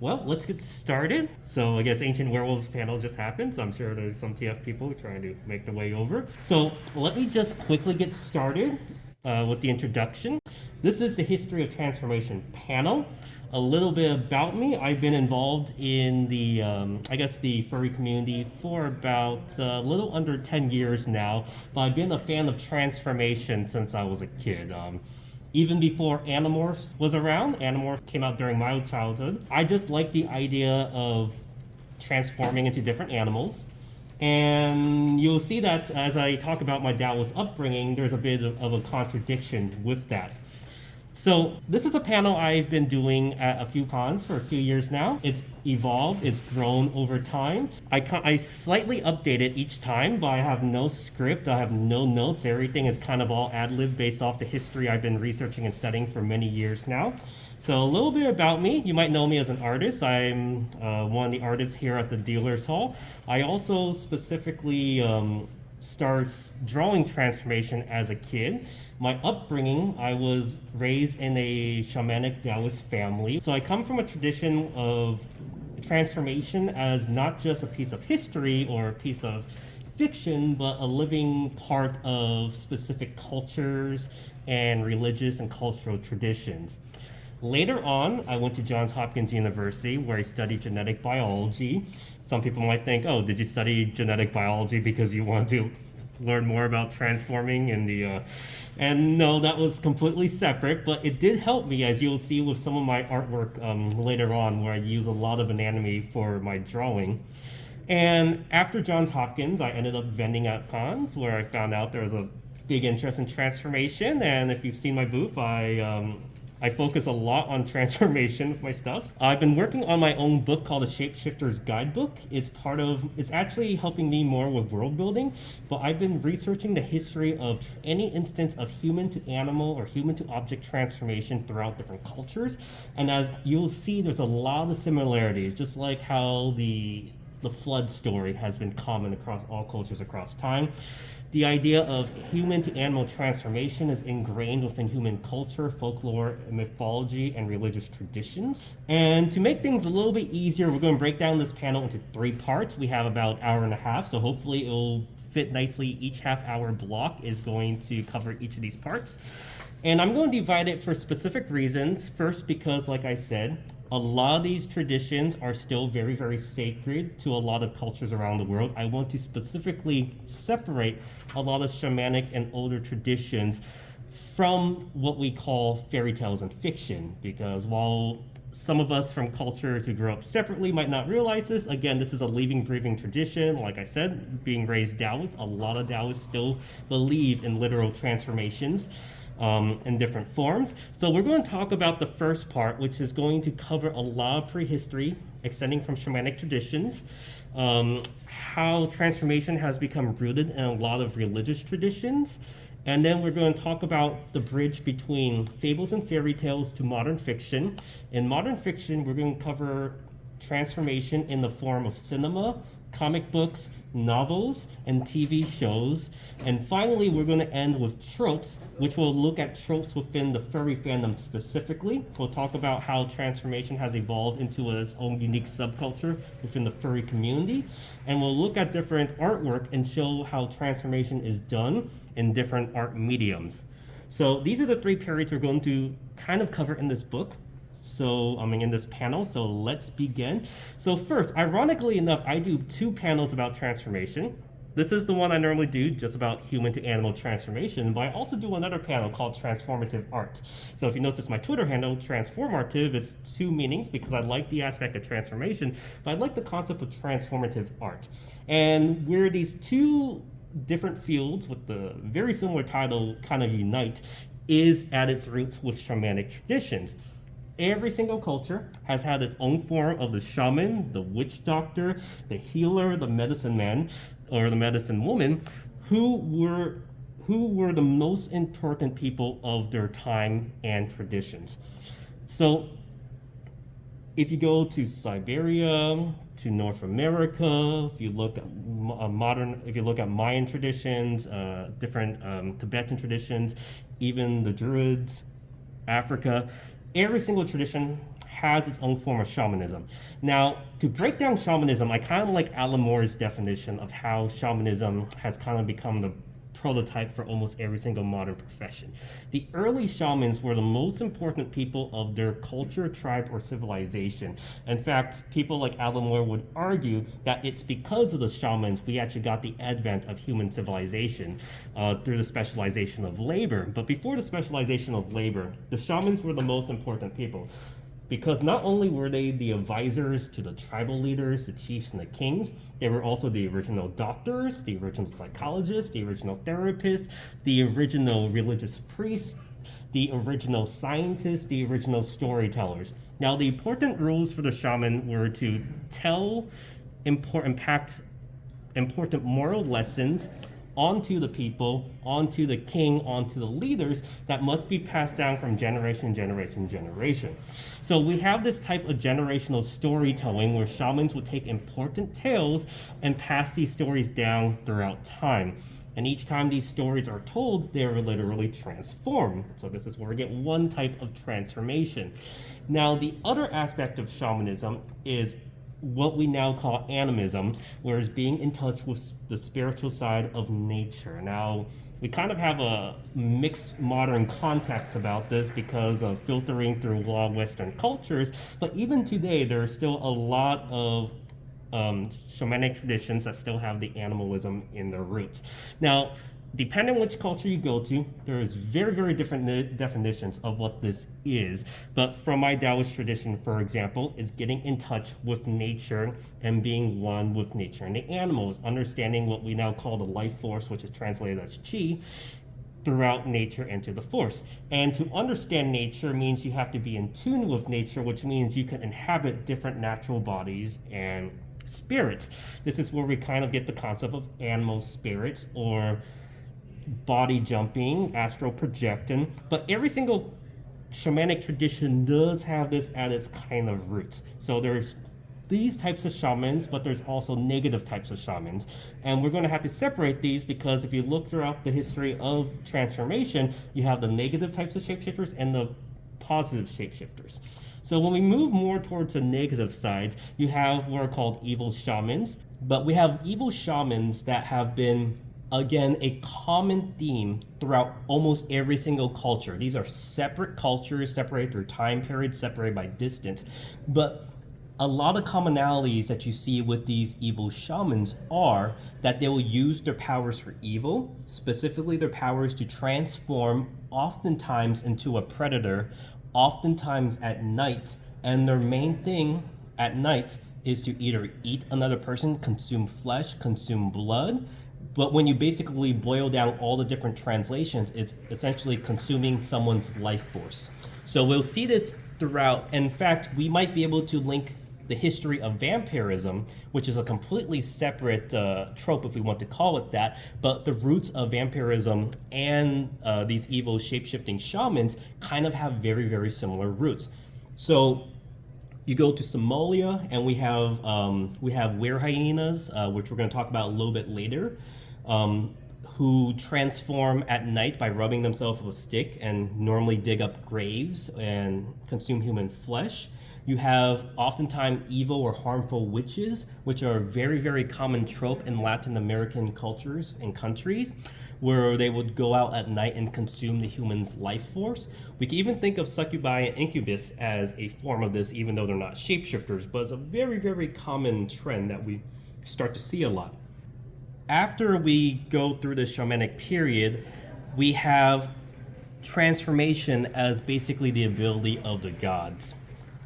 Well, let's get started. So I guess Ancient Werewolves panel just happened, so I'm sure there's some TF people trying to make their way over. So let me just quickly get started with the introduction. This is the History of Transformation panel. A little bit about me. I've been involved in the furry community for about a little under 10 years now, but I've been a fan of transformation since I was a kid. Even before Animorphs was around, Animorphs came out during my childhood. I just like the idea of transforming into different animals. And you'll see that as I talk about my Taoist upbringing, there's a bit of a contradiction with that. So this is a panel I've been doing at a few cons for a few years now. It's evolved, it's grown over time. I slightly update it each time, but I have no script, I have no notes. Everything is kind of all ad-lib based off the history I've been researching and studying for many years now. So a little bit about me. You might know me as an artist. I'm one of the artists here at the Dealers Hall. I also specifically started drawing transformation as a kid. My upbringing, I was raised in a shamanic Taoist family. So I come from a tradition of transformation as not just a piece of history or a piece of fiction, but a living part of specific cultures and religious and cultural traditions. Later on, I went to Johns Hopkins University where I studied genetic biology. Some people might think, oh, did you study genetic biology because you want to learn more about transforming and no, that was completely separate, but it did help me, as you'll see with some of my artwork later on, where I use a lot of anatomy for my drawing. And after Johns Hopkins, I ended up vending at cons, where I found out there was a big interest in transformation. And if you've seen my booth, I focus a lot on transformation with my stuff. I've been working on my own book called the Shapeshifters Guidebook. It's actually helping me more with world building, but I've been researching the history of any instance of human to animal or human to object transformation throughout different cultures. And as you'll see, there's a lot of similarities, just like how the flood story has been common across all cultures across time. The idea of human to animal transformation is ingrained within human culture, folklore, mythology, and religious traditions. And to make things a little bit easier, we're going to break down this panel into 3 parts. We have about an hour and a half, so hopefully it'll fit nicely. Each half-hour block is going to cover each of these parts. And I'm going to divide it for specific reasons. First, because, like I said, a lot of these traditions are still very, very sacred to a lot of cultures around the world. I want to specifically separate a lot of shamanic and older traditions from what we call fairy tales and fiction, because while some of us from cultures who grew up separately might not realize this, again, this is a living, breathing tradition. Like I said, being raised Taoist, a lot of Taoists still believe in literal transformations in different forms. So we're going to talk about the first part, which is going to cover a lot of prehistory extending from shamanic traditions, how transformation has become rooted in a lot of religious traditions, and then we're going to talk about the bridge between fables and fairy tales to modern fiction. In modern fiction, we're going to cover transformation in the form of cinema, comic books, novels, and TV shows. And finally, we're going to end with tropes, which will look at tropes within the furry fandom specifically. We'll talk about how transformation has evolved into its own unique subculture within the furry community. And we'll look at different artwork and show how transformation is done in different art mediums. So these are the 3 periods we're going to kind of cover in this book. In this panel, so let's begin. So first, ironically enough, I do 2 panels about transformation. This is the one I normally do, just about human to animal transformation, but I also do another panel called Transformative Art. So if you notice my Twitter handle, Transformative, it's 2 meanings because I like the aspect of transformation, but I like the concept of transformative art. And where these 2 different fields with the very similar title kind of unite is at its roots with shamanic traditions. Every single culture has had its own form of the shaman, the witch doctor, the healer, the medicine man, or the medicine woman, who were the most important people of their time and traditions. So if you go to Siberia, to North America, if you look at Mayan traditions, different Tibetan traditions, even the Druids, Africa, every single tradition has its own form of shamanism. Now, to break down shamanism, I kind of like Alan Moore's definition of how shamanism has kind of become the prototype for almost every single modern profession. The early shamans were the most important people of their culture, tribe, or civilization. In fact, people like Alan Moore would argue that it's because of the shamans we actually got the advent of human civilization through the specialization of labor. But before the specialization of labor, the shamans were the most important people, because not only were they the advisors to the tribal leaders, the chiefs, and the kings, they were also the original doctors, the original psychologists, the original therapists, the original religious priests, the original scientists, the original storytellers. Now, the important roles for the shaman were to tell important moral lessons onto the people, onto the king, onto the leaders that must be passed down from generation. So we have this type of generational storytelling where shamans would take important tales and pass these stories down throughout time. And each time these stories are told, they are literally transformed. So this is where we get one type of transformation. Now, the other aspect of shamanism is what we now call animism, whereas being in touch with the spiritual side of nature. Now, we kind of have a mixed modern context about this because of filtering through a lot of Western cultures, but even today, there are still a lot of shamanic traditions that still have the animalism in their roots. Now, depending on which culture you go to, there's very, very different definitions of what this is. But from my Taoist tradition, for example, is getting in touch with nature and being one with nature and the animals, understanding what we now call the life force, which is translated as qi, throughout nature into the force. And to understand nature means you have to be in tune with nature, which means you can inhabit different natural bodies and spirits. This is where we kind of get the concept of animal spirits or body jumping, astral projecting, but every single shamanic tradition does have this at its kind of roots. So there's these types of shamans, but there's also negative types of shamans. And we're going to have to separate these because if you look throughout the history of transformation, you have the negative types of shapeshifters and the positive shapeshifters. So when we move more towards the negative side, you have what are called evil shamans, but we have evil shamans that have been, again, a common theme throughout almost every single culture. These are separate cultures, separated through time periods, separated by distance. But a lot of commonalities that you see with these evil shamans are that they will use their powers for evil, specifically their powers to transform oftentimes into a predator, oftentimes at night. And their main thing at night is to either eat another person, consume flesh, consume blood. But when you basically boil down all the different translations, it's essentially consuming someone's life force. So we'll see this throughout. In fact, we might be able to link the history of vampirism, which is a completely separate trope, if we want to call it that, but the roots of vampirism and these evil shape-shifting shamans kind of have very, very similar roots. So you go to Somalia, and we have Werehyenas, which we're going to talk about a little bit later, who transform at night by rubbing themselves with a stick and normally dig up graves and consume human flesh. You have oftentimes evil or harmful witches, which are a very, very common trope in Latin American cultures and countries, where they would go out at night and consume the human's life force. We can even think of succubi and incubus as a form of this, even though they're not shapeshifters, but it's a very, very common trend that we start to see a lot. After we go through the shamanic period, we have transformation as basically the ability of the gods.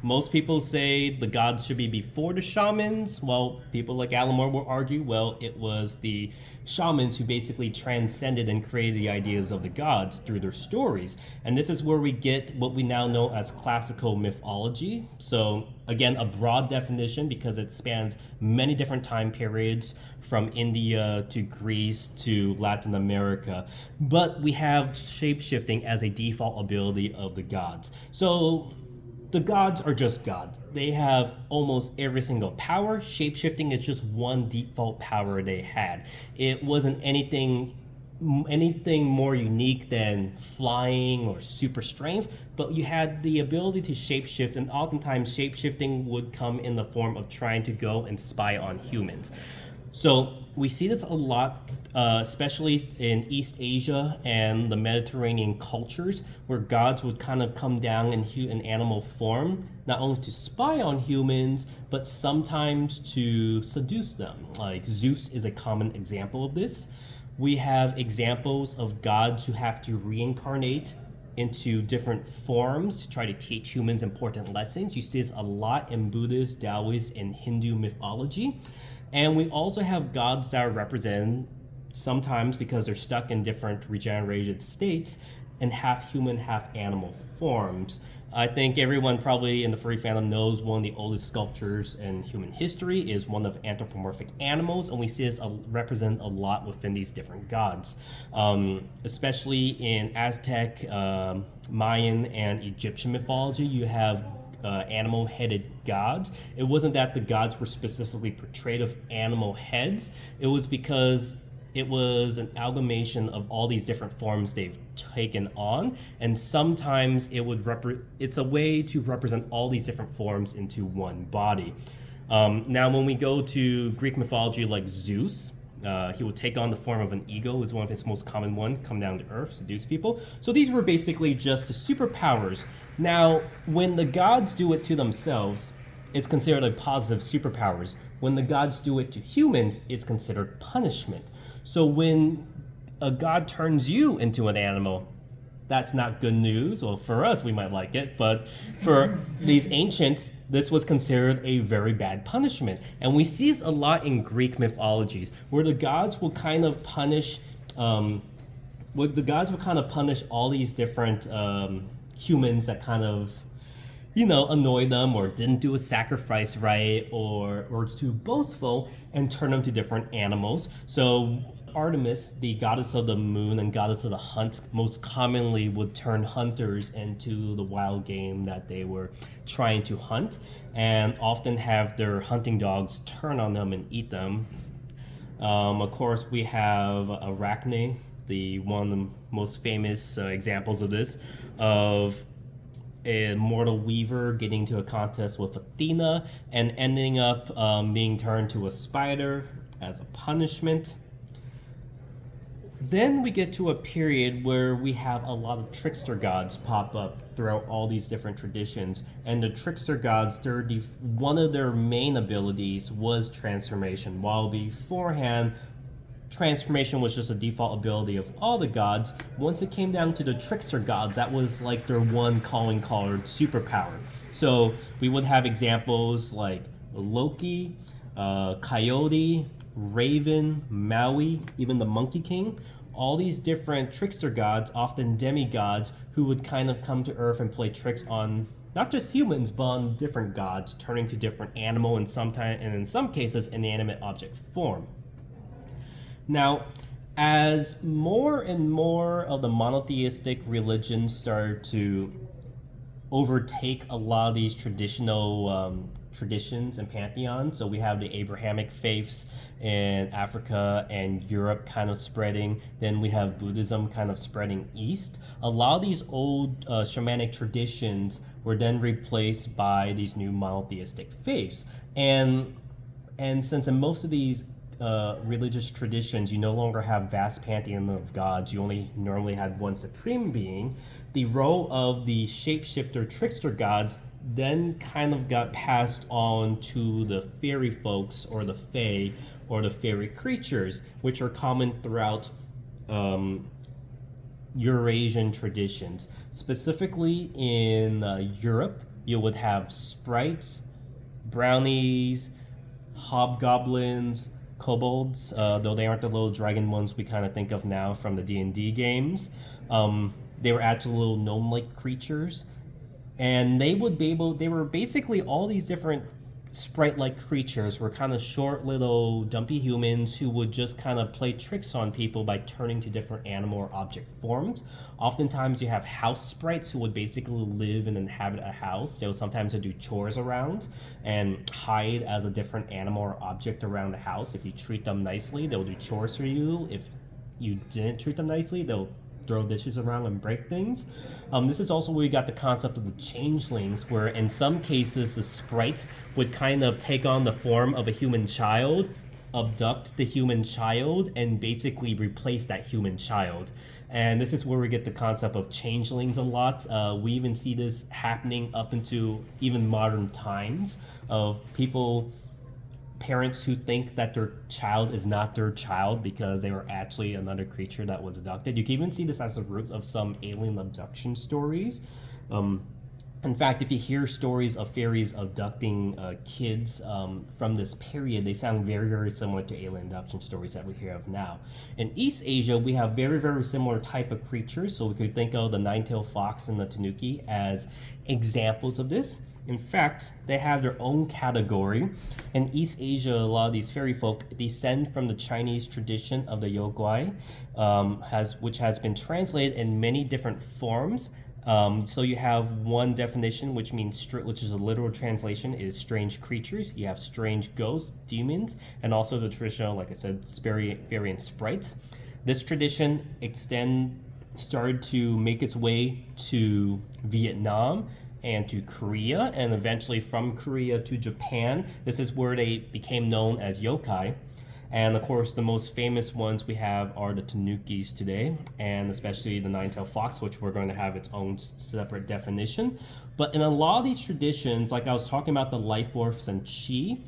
Most people say the gods should be before the shamans. Well, people like Alan Moore will argue, well, it was the shamans who basically transcended and created the ideas of the gods through their stories. And this is where we get what we now know as classical mythology. So again, a broad definition because it spans many different time periods from India to Greece to Latin America. But we have shape-shifting as a default ability of the gods. So the gods are just gods. They have almost every single power. Shape-shifting is just one default power they had. It wasn't anything anything more unique than flying or super strength, but you had the ability to shapeshift, and oftentimes shapeshifting would come in the form of trying to go and spy on humans. So we see this a lot, especially in East Asia and the Mediterranean cultures, where gods would kind of come down in animal form, not only to spy on humans, but sometimes to seduce them. Like Zeus is a common example of this. We have examples of gods who have to reincarnate into different forms to try to teach humans important lessons. You see this a lot in Buddhist, Taoist, and Hindu mythology. And we also have gods that are represented sometimes because they're stuck in different regenerated states and half human, half animal forms. I think everyone probably in the furry fandom knows one of the oldest sculptures in human history is one of anthropomorphic animals, and we see this represent a lot within these different gods, especially in Aztec, Mayan, and Egyptian mythology. You have animal-headed gods. It wasn't that the gods were specifically portrayed of animal heads. It was because it was an amalgamation of all these different forms they've taken on, and sometimes it's a way to represent all these different forms into one body. Now, when we go to Greek mythology, like Zeus, he would take on the form of an eagle, is one of his most common one, come down to earth, seduce people. So these were basically just the superpowers. Now, when the gods do it to themselves, it's considered a positive superpowers. When the gods do it to humans, it's considered punishment. So when a god turns you into an animal, that's not good news. Well, for us, we might like it, but for these ancients, this was considered a very bad punishment. And we see this a lot in Greek mythologies, where the gods will kind of punish, all these different humans that kind of, annoy them or didn't do a sacrifice right or too boastful, and turn them to different animals. So Artemis, the goddess of the moon and goddess of the hunt, most commonly would turn hunters into the wild game that they were trying to hunt, and often have their hunting dogs turn on them and eat them. Of course, we have Arachne, one of the most famous examples of this, of a mortal weaver getting into a contest with Athena and ending up being turned to a spider as a punishment. Then we get to a period where we have a lot of trickster gods pop up throughout all these different traditions. And the trickster gods, one of their main abilities was transformation. While beforehand, transformation was just a default ability of all the gods, once it came down to the trickster gods, that was like their one calling card superpower. So we would have examples like Loki, Coyote, Raven, Maui, even the Monkey King. All these different trickster gods, often demigods, who would kind of come to Earth and play tricks on not just humans, but on different gods, turning to different animal and in some cases inanimate object form. Now, as more and more of the monotheistic religions start to overtake a lot of these traditional traditions and pantheons, so we have the Abrahamic faiths in Africa and Europe kind of spreading, then we have Buddhism kind of spreading east. A lot of these old shamanic traditions were then replaced by these new monotheistic faiths. And since in most of these religious traditions, you no longer have vast pantheon of gods, you only normally had one supreme being, the role of the shapeshifter trickster gods then kind of got passed on to the fairy folks or the fae or the fairy creatures, which are common throughout Eurasian traditions. Specifically in Europe, you would have sprites, brownies, hobgoblins, kobolds, though they aren't the little dragon ones we kind of think of now from the D&D games. They were actually little gnome-like creatures. And they were basically all these different sprite-like creatures were kind of short, little, dumpy humans who would just kind of play tricks on people by turning to different animal or object forms. Oftentimes you have house sprites who would basically live and inhabit a house. They would sometimes do chores around and hide as a different animal or object around the house. If you treat them nicely, they'll do chores for you. you didn't treat them nicely, they'll throw dishes around and break things. This is also where you got the concept of the changelings, where in some cases the sprites would kind of take on the form of a human child, abduct the human child, and basically replace that human child. And this is where we get the concept of changelings a lot. We even see this happening up into even modern times of parents who think that their child is not their child because they were actually another creature that was abducted. You can even see this as the root of some alien abduction stories. In fact, if you hear stories of fairies abducting kids from this period, they sound very, very similar to alien abduction stories that we hear of now. In East Asia, we have very, very similar type of creatures. So we could think of the nine-tailed fox and the tanuki as examples of this. In fact, they have their own category. In East Asia, a lot of these fairy folk descend from the Chinese tradition of the Yaoguai, which has been translated in many different forms. So you have one definition, which is a literal translation, is strange creatures. You have strange ghosts, demons, and also the traditional, like I said, fairy and sprites. This tradition started to make its way to Vietnam and to Korea, and eventually from Korea to Japan. This is where they became known as yokai. And of course, the most famous ones we have are the tanukis today, and especially the nine-tailed fox, which we're going to have its own separate definition. But in a lot of these traditions, like I was talking about the life force and chi,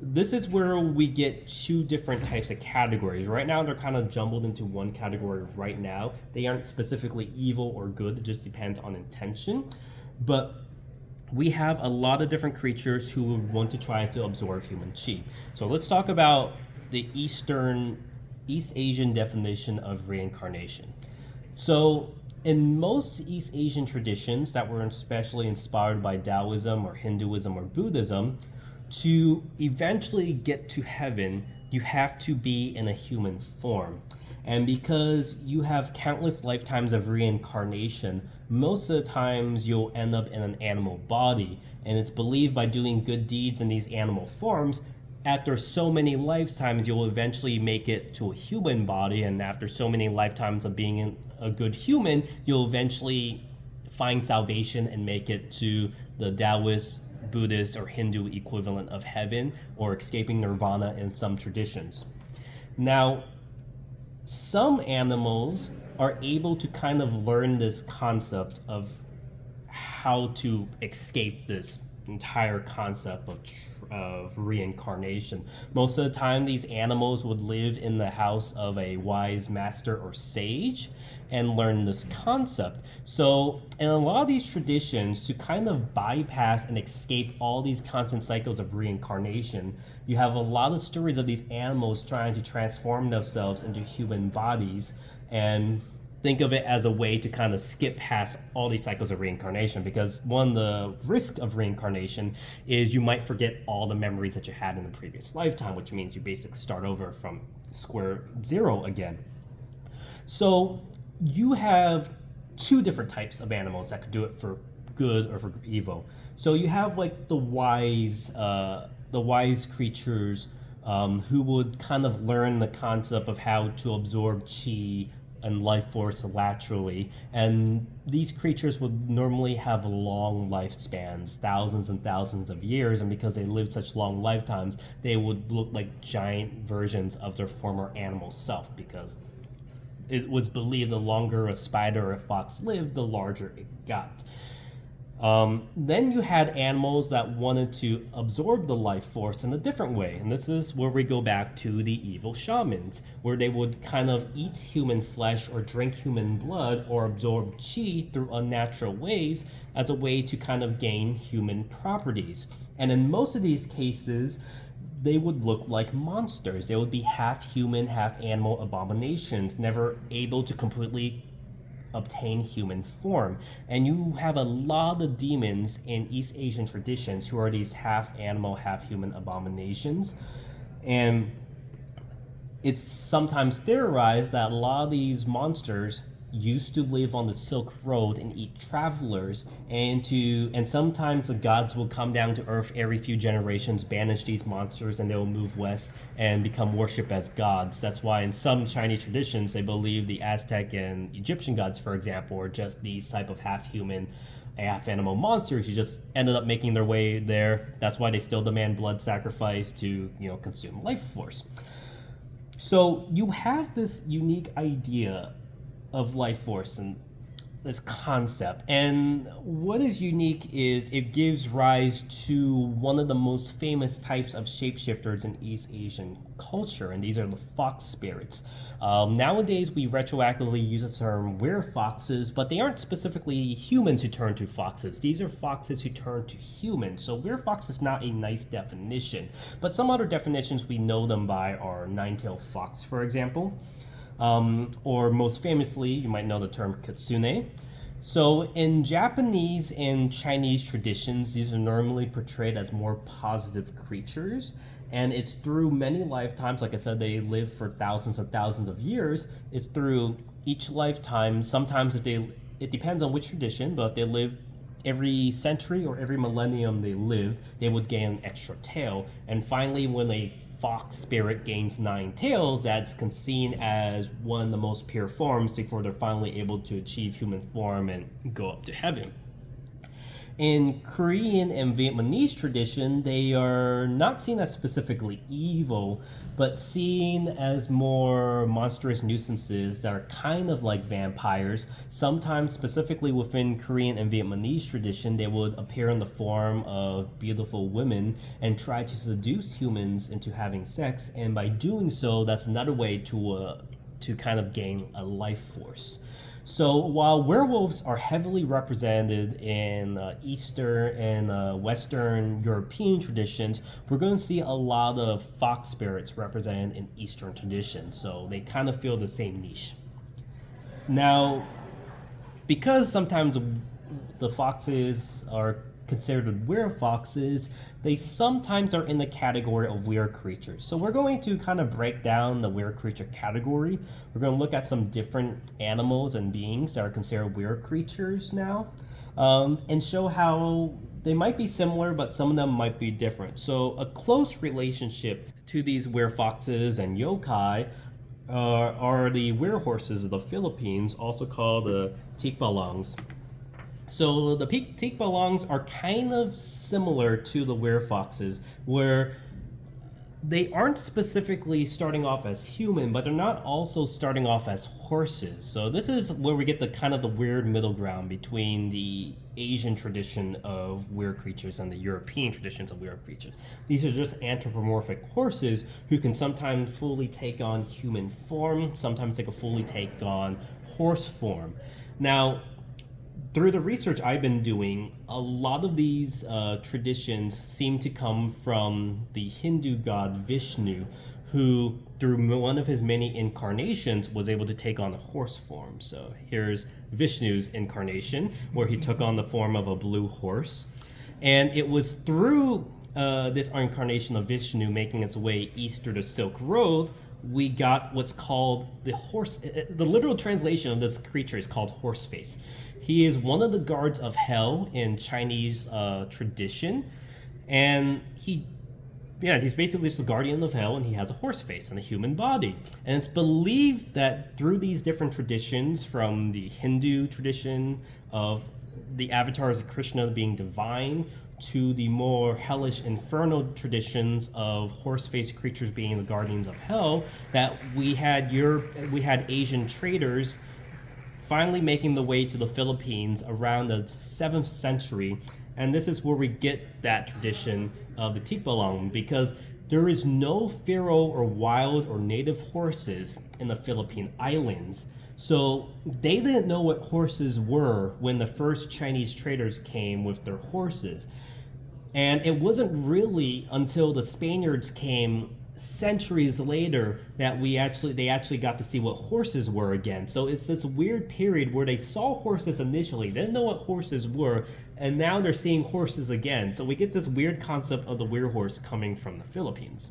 this is where we get two different types of categories. Right now, they're kind of jumbled into one category right now. They aren't specifically evil or good, it just depends on intention. But we have a lot of different creatures who would want to try to absorb human chi. So let's talk about the East Asian definition of reincarnation. So in most East Asian traditions that were especially inspired by Taoism or Hinduism or Buddhism, to eventually get to heaven, you have to be in a human form. And because you have countless lifetimes of reincarnation, most of the times you'll end up in an animal body. And it's believed by doing good deeds in these animal forms, after so many lifetimes, you'll eventually make it to a human body. And after so many lifetimes of being a good human, you'll eventually find salvation and make it to the Taoist, Buddhist, or Hindu equivalent of heaven, or escaping nirvana in some traditions. Now, some animals are able to kind of learn this concept of how to escape this entire concept of reincarnation. Most of the time, these animals would live in the house of a wise master or sage and learn this concept. So in a lot of these traditions, to kind of bypass and escape all these constant cycles of reincarnation, you have a lot of stories of these animals trying to transform themselves into human bodies, and think of it as a way to kind of skip past all these cycles of reincarnation, because one of the risks of reincarnation is you might forget all the memories that you had in the previous lifetime, which means you basically start over from square zero again. So you have two different types of animals that could do it for good or for evil. So you have like the wise creatures who would kind of learn the concept of how to absorb chi and life force laterally, and these creatures would normally have long lifespans, thousands and thousands of years, and because they live such long lifetimes, they would look like giant versions of their former animal self, because it was believed the longer a spider or a fox lived, the larger it got. Then you had animals that wanted to absorb the life force in a different way. And this is where we go back to the evil shamans, where they would kind of eat human flesh or drink human blood or absorb chi through unnatural ways as a way to kind of gain human properties. And in most of these cases, they would look like monsters. They would be half human, half animal abominations, never able to completely obtain human form. And you have a lot of demons in East Asian traditions who are these half animal, half human abominations. And it's sometimes theorized that a lot of these monsters used to live on the Silk Road and eat travelers, and sometimes the gods will come down to Earth every few generations, banish these monsters, and they will move west and become worshipped as gods. That's why in some Chinese traditions they believe the Aztec and Egyptian gods, for example, are just these type of half-human, half-animal monsters who just ended up making their way there. That's why they still demand blood sacrifice to, consume life force. So you have this unique idea of life force and this concept, and what is unique is it gives rise to one of the most famous types of shapeshifters in East Asian culture, and these are the fox spirits. Nowadays we retroactively use the term werefoxes, but they aren't specifically humans who turn to foxes. These are foxes who turn to humans. So werefox is not a nice definition, but some other definitions we know them by are nine-tailed fox, for example. Or most famously, you might know the term kitsune. So in Japanese and Chinese traditions, these are normally portrayed as more positive creatures, and it's through many lifetimes. Like I said, they live for thousands and thousands of years. It's through each lifetime. Sometimes it depends on which tradition, but if they live every century or every millennium they lived, they would gain an extra tail. And finally, when a fox spirit gains 9 tails, that's seen as one of the most pure forms before they're finally able to achieve human form and go up to heaven. In Korean and Vietnamese tradition, they are not seen as specifically evil, but seen as more monstrous nuisances that are kind of like vampires. Sometimes, specifically within Korean and Vietnamese tradition, they would appear in the form of beautiful women and try to seduce humans into having sex, and by doing so, that's another way to kind of gain a life force. So while werewolves are heavily represented in Eastern and Western European traditions, we're going to see a lot of fox spirits represented in Eastern traditions. So they kind of fill the same niche. Now, because sometimes the foxes are considered werefoxes, they sometimes are in the category of were creatures. So we're going to kind of break down the were creature category. We're going to look at some different animals and beings that are considered were creatures now, and show how they might be similar, but some of them might be different. So a close relationship to these werefoxes and yokai are the werehorses of the Philippines, also called the Tikbalangs. So the Tikbalangs are kind of similar to the werefoxes, where they aren't specifically starting off as human, but they're not also starting off as horses. So this is where we get the kind of the weird middle ground between the Asian tradition of were creatures and the European traditions of were creatures. These are just anthropomorphic horses who can sometimes fully take on human form, sometimes they can fully take on horse form. Now, through the research I've been doing, a lot of these traditions seem to come from the Hindu god Vishnu, who, through one of his many incarnations, was able to take on a horse form. So here's Vishnu's incarnation, where he took on the form of a blue horse. And it was through this incarnation of Vishnu making its way east through the Silk Road, we got what's called the horse. The literal translation of this creature is called horseface. He is one of the guards of hell in Chinese tradition, and he's basically just the guardian of hell, and he has a horse face and a human body. And it's believed that through these different traditions, from the Hindu tradition of the avatars of Krishna being divine, to the more hellish infernal traditions of horse-faced creatures being the guardians of hell, that we had Asian traders finally making the way to the Philippines around the 7th century. And this is where we get that tradition of the Tikbalang, because there is no feral or wild or native horses in the Philippine Islands. So they didn't know what horses were when the first Chinese traders came with their horses. And it wasn't really until the Spaniards came centuries later that they actually got to see what horses were again. So it's this weird period where they saw horses initially, didn't know what horses were, and now they're seeing horses again. So we get this weird concept of the werehorse coming from the Philippines.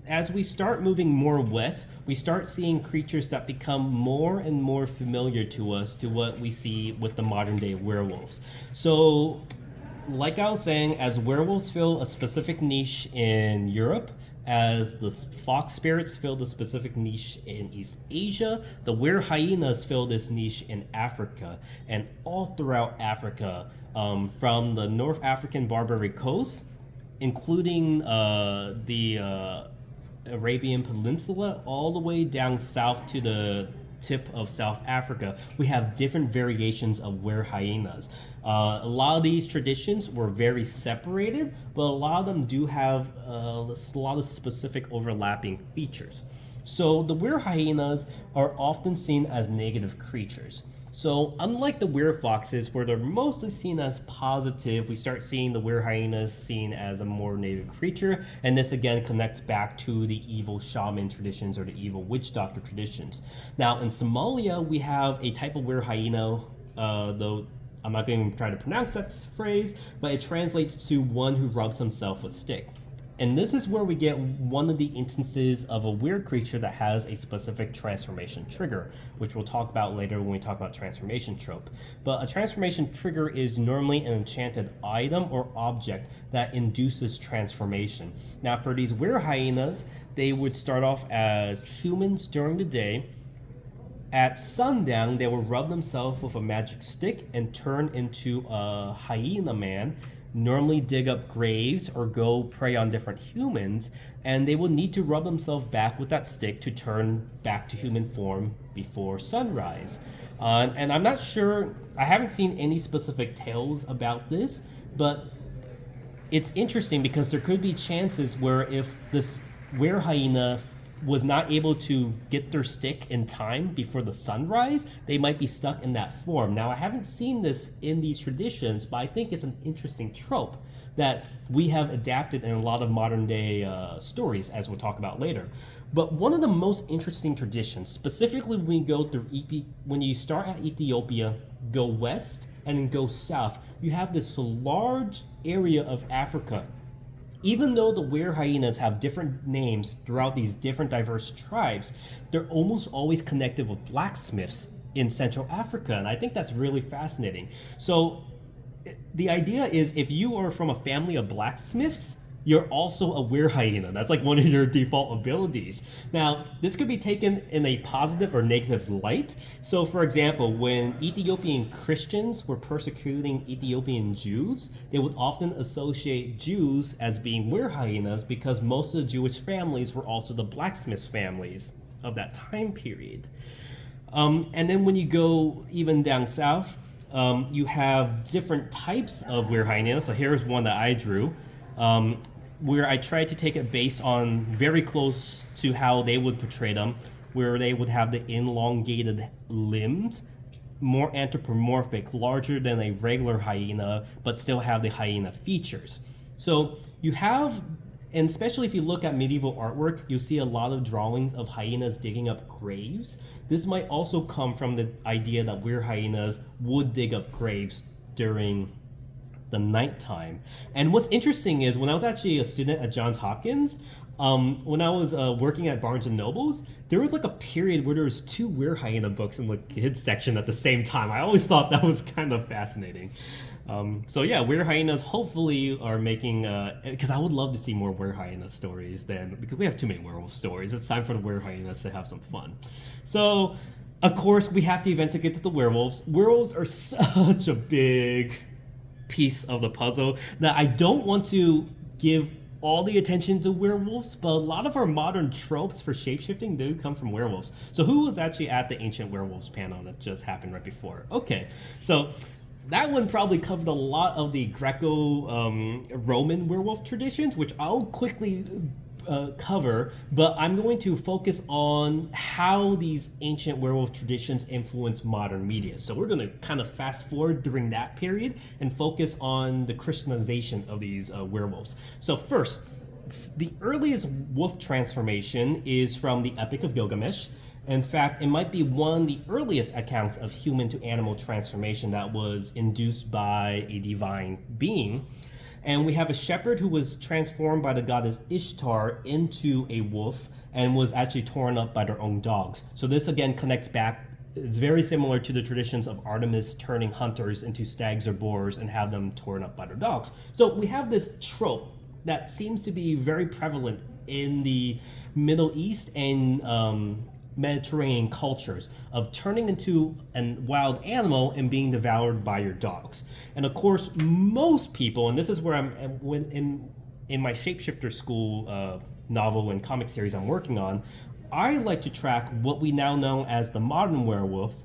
as we start moving more west, we start seeing creatures that become more and more familiar to us, to what we see with the modern day werewolves. So, like I was saying, as werewolves fill a specific niche in Europe, as the fox spirits fill the specific niche in East Asia, the Werehyenas fill this niche in Africa, and all throughout Africa, from the North African Barbary coast, including the Arabian Peninsula, all the way down south to the tip of South Africa, we have different variations of Werehyenas. A lot of these traditions were very separated, but a lot of them do have a lot of specific overlapping features. So the Werehyenas are often seen as negative creatures. So unlike the Werefoxes, where they're mostly seen as positive, we start seeing the Werehyenas seen as a more negative creature, and this again connects back to the evil shaman traditions or the evil witch doctor traditions. Now in Somalia, we have a type of Werehyena, though I'm not going to try to pronounce that phrase, but it translates to one who rubs himself with stick. And this is where we get one of the instances of a weird creature that has a specific transformation trigger, which we'll talk about later when we talk about transformation trope. But a transformation trigger is normally an enchanted item or object that induces transformation. Now for these Werehyenas, they would start off as humans during the day. At sundown, they will rub themselves with a magic stick and turn into a hyena man, normally dig up graves or go prey on different humans, and they will need to rub themselves back with that stick to turn back to human form before sunrise. And I'm not sure, I haven't seen any specific tales about this, but it's interesting because there could be chances where if this Werehyena was not able to get their stick in time before the sunrise, they might be stuck in that form. Now, I haven't seen this in these traditions, but I think it's an interesting trope that we have adapted in a lot of modern day stories, as we'll talk about later. But one of the most interesting traditions, specifically when you go through when you start at Ethiopia, go west, and then go south, you have this large area of Africa. Even though the Werehyenas have different names throughout these different diverse tribes, they're almost always connected with blacksmiths in Central Africa, and I think that's really fascinating. So the idea is if you are from a family of blacksmiths, you're also a Werehyena. That's like one of your default abilities. Now, this could be taken in a positive or negative light. So, for example, when Ethiopian Christians were persecuting Ethiopian Jews, they would often associate Jews as being Werehyenas because most of the Jewish families were also the blacksmiths' families of that time period. And then when you go even down south, you have different types of Werehyenas. So here's one that I drew. Where I tried to take it based on very close to how they would portray them, where they would have the elongated limbs, more anthropomorphic, larger than a regular hyena, but still have the hyena features. So you have, and especially if you look at medieval artwork, you'll see a lot of drawings of hyenas digging up graves. This might also come from the idea that Werehyenas would dig up graves during the nighttime. And what's interesting is when I was actually a student at Johns Hopkins, when I was working at Barnes and Nobles, there was like a period where there was 2 Werehyena books in the kids section at the same time. I always thought that was kind of fascinating. So yeah, Werehyenas hopefully are making, because I would love to see more Werehyena stories because we have too many werewolf stories. It's time for the Werehyenas to have some fun. So, of course, we have to eventually get to the werewolves. Werewolves are such a big piece of the puzzle that I don't want to give all the attention to werewolves, but a lot of our modern tropes for shapeshifting do come from werewolves. So who was actually at the Ancient Werewolves panel that just happened right before? Okay, so that one probably covered a lot of the Greco-Roman werewolf traditions, which I'll quickly cover, but I'm going to focus on how these ancient werewolf traditions influence modern media. So we're going to kind of fast forward during that period and focus on the Christianization of these werewolves. So first, the earliest wolf transformation is from the Epic of Gilgamesh. In fact, it might be one of the earliest accounts of human to animal transformation that was induced by a divine being. And we have a shepherd who was transformed by the goddess Ishtar into a wolf and was actually torn up by their own dogs. So this again connects back. It's very similar to the traditions of Artemis turning hunters into stags or boars and have them torn up by their dogs. So we have this trope that seems to be very prevalent in the Middle East and Mediterranean cultures of turning into a wild animal and being devoured by your dogs. And of course, most people, and this is where in my Shapeshifter School novel and comic series I'm working on, I like to track what we now know as the modern werewolf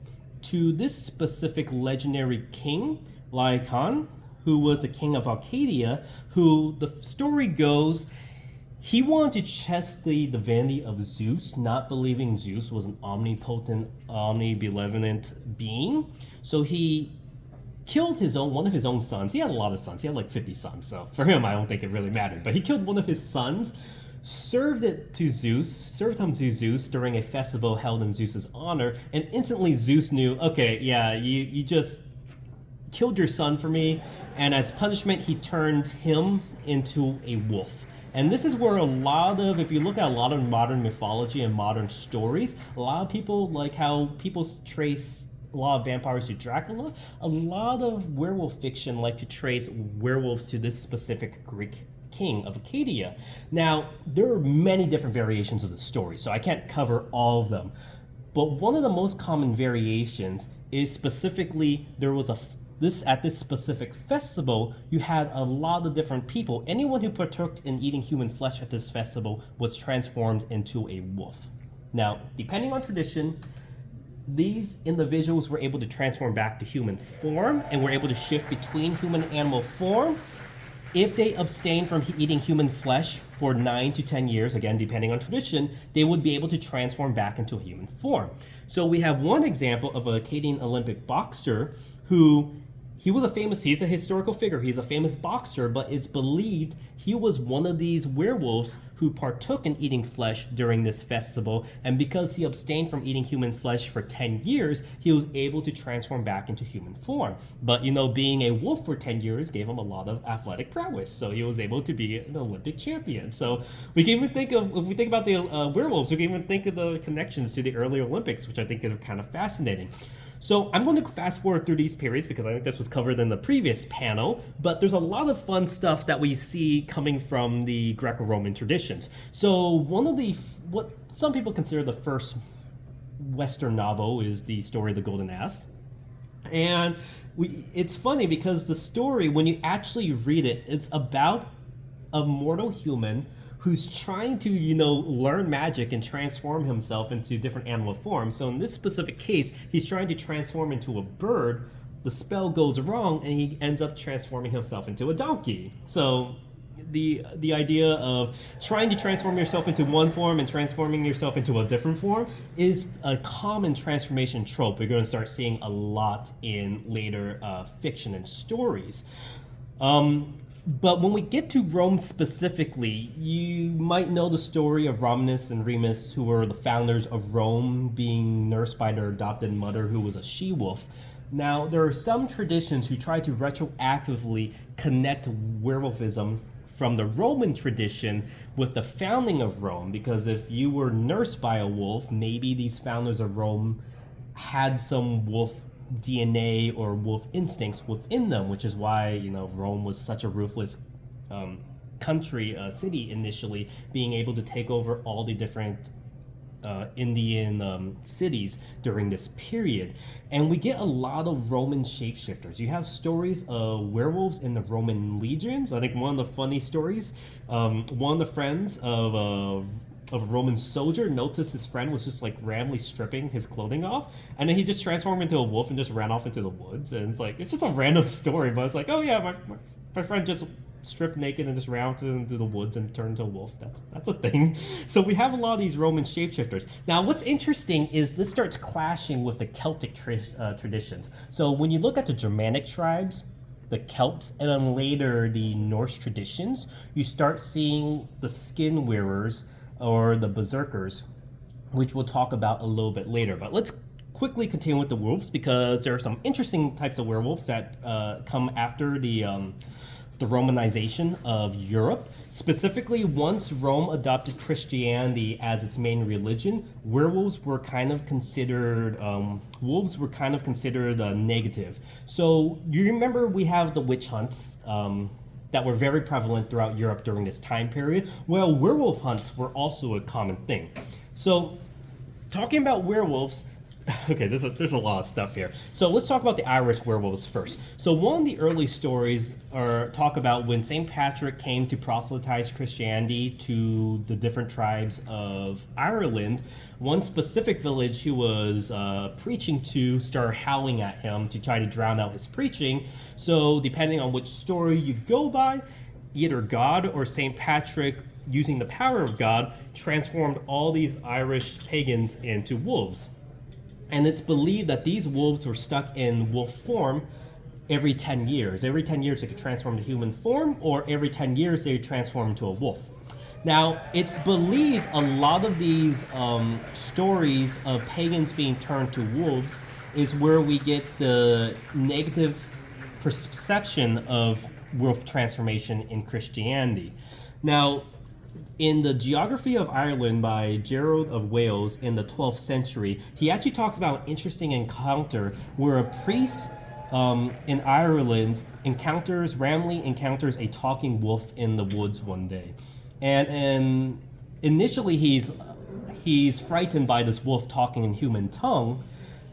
to this specific legendary king, Lycaon, who was the king of Arcadia, who the story goes, he wanted to test the divinity of Zeus, not believing Zeus was an omnipotent, omnibenevolent being. So he killed one of his own sons. He had a lot of sons. He had like 50 sons. So for him, I don't think it really mattered. But he killed one of his sons, served him to Zeus during a festival held in Zeus's honor, and instantly Zeus knew, okay, yeah, you just killed your son for me, and as punishment, he turned him into a wolf. And this is where if you look at a lot of modern mythology and modern stories, a lot of people, like how people trace a lot of vampires to Dracula, a lot of werewolf fiction like to trace werewolves to this specific Greek king of Arcadia. Now, there are many different variations of the story, so I can't cover all of them. But one of the most common variations is specifically at this specific festival, you had a lot of different people. Anyone who partook in eating human flesh at this festival was transformed into a wolf. Now, depending on tradition, these individuals were able to transform back to human form and were able to shift between human and animal form. If they abstained from eating human flesh for 9 to 10 years, again, depending on tradition, they would be able to transform back into a human form. So we have one example of an Acadian Olympic boxer he's a historical figure, he's a famous boxer, but it's believed he was one of these werewolves who partook in eating flesh during this festival, and because he abstained from eating human flesh for 10 years, he was able to transform back into human form. But, being a wolf for 10 years gave him a lot of athletic prowess, so he was able to be an Olympic champion. So we can even if we think about the werewolves, we can even think of the connections to the early Olympics, which I think are kind of fascinating. So I'm going to fast forward through these periods because I think this was covered in the previous panel, but there's a lot of fun stuff that we see coming from the Greco-Roman traditions. So one of what some people consider the first Western novel is the story of the Golden Ass. And it's funny because the story, when you actually read it, it's about a mortal human who's trying to, learn magic and transform himself into different animal forms. So in this specific case, he's trying to transform into a bird. The spell goes wrong, and he ends up transforming himself into a donkey. So the idea of trying to transform yourself into one form and transforming yourself into a different form is a common transformation trope we're going to start seeing a lot in later fiction and stories. But when we get to Rome specifically, you might know the story of Romulus and Remus, who were the founders of Rome, being nursed by their adopted mother, who was a she-wolf. Now, there are some traditions who try to retroactively connect werewolfism from the Roman tradition with the founding of Rome, because if you were nursed by a wolf, maybe these founders of Rome had some wolf DNA or wolf instincts within them, which is why Rome was such a ruthless city initially, being able to take over all the different Indian cities during this period. And we get a lot of Roman shapeshifters. You have stories of werewolves in the Roman legions. I think one of the funny stories, one of the friends of a Roman soldier noticed his friend was just like randomly stripping his clothing off, and then he just transformed into a wolf and just ran off into the woods. And it's just a random story, but it's like, oh yeah, my friend just stripped naked and just ran out into the woods and turned into a wolf. That's a thing. So we have a lot of these Roman shapeshifters. Now, what's interesting is this starts clashing with the Celtic traditions. So when you look at the Germanic tribes, the Celts, and then later the Norse traditions, you start seeing the skin wearers or the berserkers, which we'll talk about a little bit later. But let's quickly continue with the wolves, because there are some interesting types of werewolves that come after the the Romanization of Europe. Specifically, once Rome adopted Christianity as its main religion, werewolves were kind of considered, wolves were kind of considered negative. So you remember we have the witch hunts that were very prevalent throughout Europe during this time period. Well, werewolf hunts were also a common thing. So talking about werewolves, okay, there's a lot of stuff here. So let's talk about the Irish werewolves first. So one of the early stories talk about when St. Patrick came to proselytize Christianity to the different tribes of Ireland. One specific village he was preaching to started howling at him to try to drown out his preaching. So depending on which story you go by, either God or St. Patrick, using the power of God, transformed all these Irish pagans into wolves. And it's believed that these wolves were stuck in wolf form every 10 years. Every 10 years they could transform to human form, or every 10 years they would transform into a wolf. Now, it's believed a lot of these stories of pagans being turned to wolves is where we get the negative perception of wolf transformation in Christianity. Now, in the Geography of Ireland by Gerald of Wales in the 12th century, he actually talks about an interesting encounter where a priest in Ireland randomly encounters a talking wolf in the woods one day. And initially he's frightened by this wolf talking in human tongue,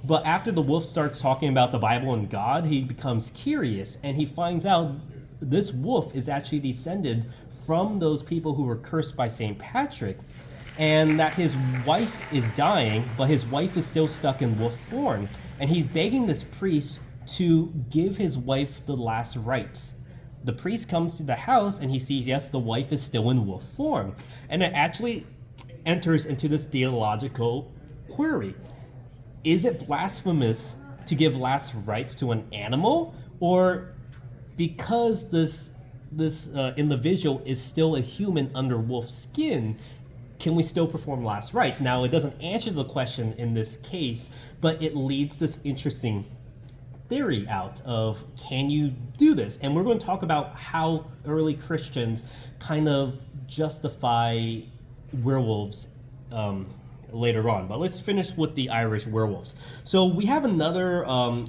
but after the wolf starts talking about the Bible and God, he becomes curious, and he finds out this wolf is actually descended from those people who were cursed by St. Patrick, and that his wife is dying, but his wife is still stuck in wolf form, and he's begging this priest to give his wife the last rites. The priest comes to the house and he sees, yes, the wife is still in wolf form, and it actually enters into this theological query. Is it blasphemous to give last rites to an animal, or because this individual is still a human under wolf skin, can we still perform last rites? Now, it doesn't answer the question in this case, but it leads this interesting theory out of, can you do this? And we're going to talk about how early Christians kind of justify werewolves later on. But let's finish with the Irish werewolves. So we have another,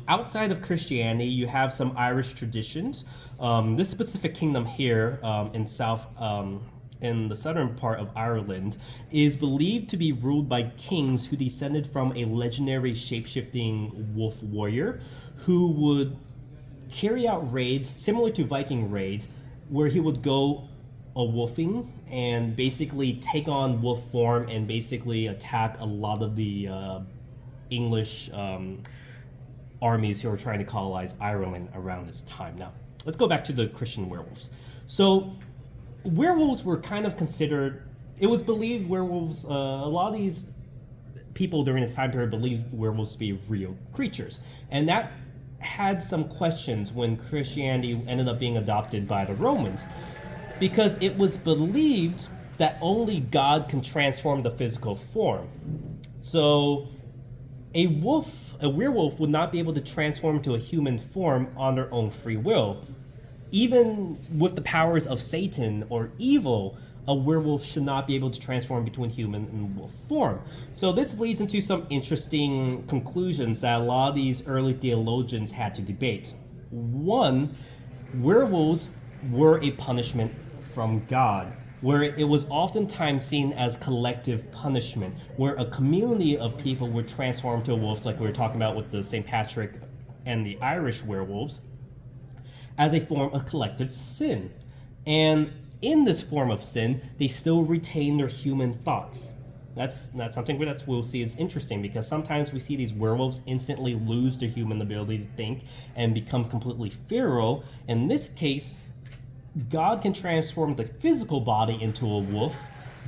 outside of Christianity, you have some Irish traditions. This specific kingdom here in the southern part of Ireland is believed to be ruled by kings who descended from a legendary shape-shifting wolf warrior who would carry out raids similar to Viking raids, where he would go a wolfing and basically take on wolf form and basically attack a lot of the English armies who were trying to colonize Ireland around this time. Now, let's go back to the Christian werewolves. So, werewolves were kind of considered, it was believed werewolves, a lot of these people during this time period believed werewolves to be real creatures. And that had some questions when Christianity ended up being adopted by the Romans, because it was believed that only God can transform the physical form. So a werewolf would not be able to transform to a human form on their own free will. Even with the powers of Satan or evil, a werewolf should not be able to transform between human and wolf form. So this leads into some interesting conclusions that a lot of these early theologians had to debate. One, werewolves were a punishment from God, where it was oftentimes seen as collective punishment, where a community of people would transform to wolves, like we were talking about with the St. Patrick and the Irish werewolves, as a form of collective sin. And in this form of sin, they still retain their human thoughts. That's something that we'll see is interesting, because sometimes we see these werewolves instantly lose their human ability to think and become completely feral. In this case, God can transform the physical body into a wolf,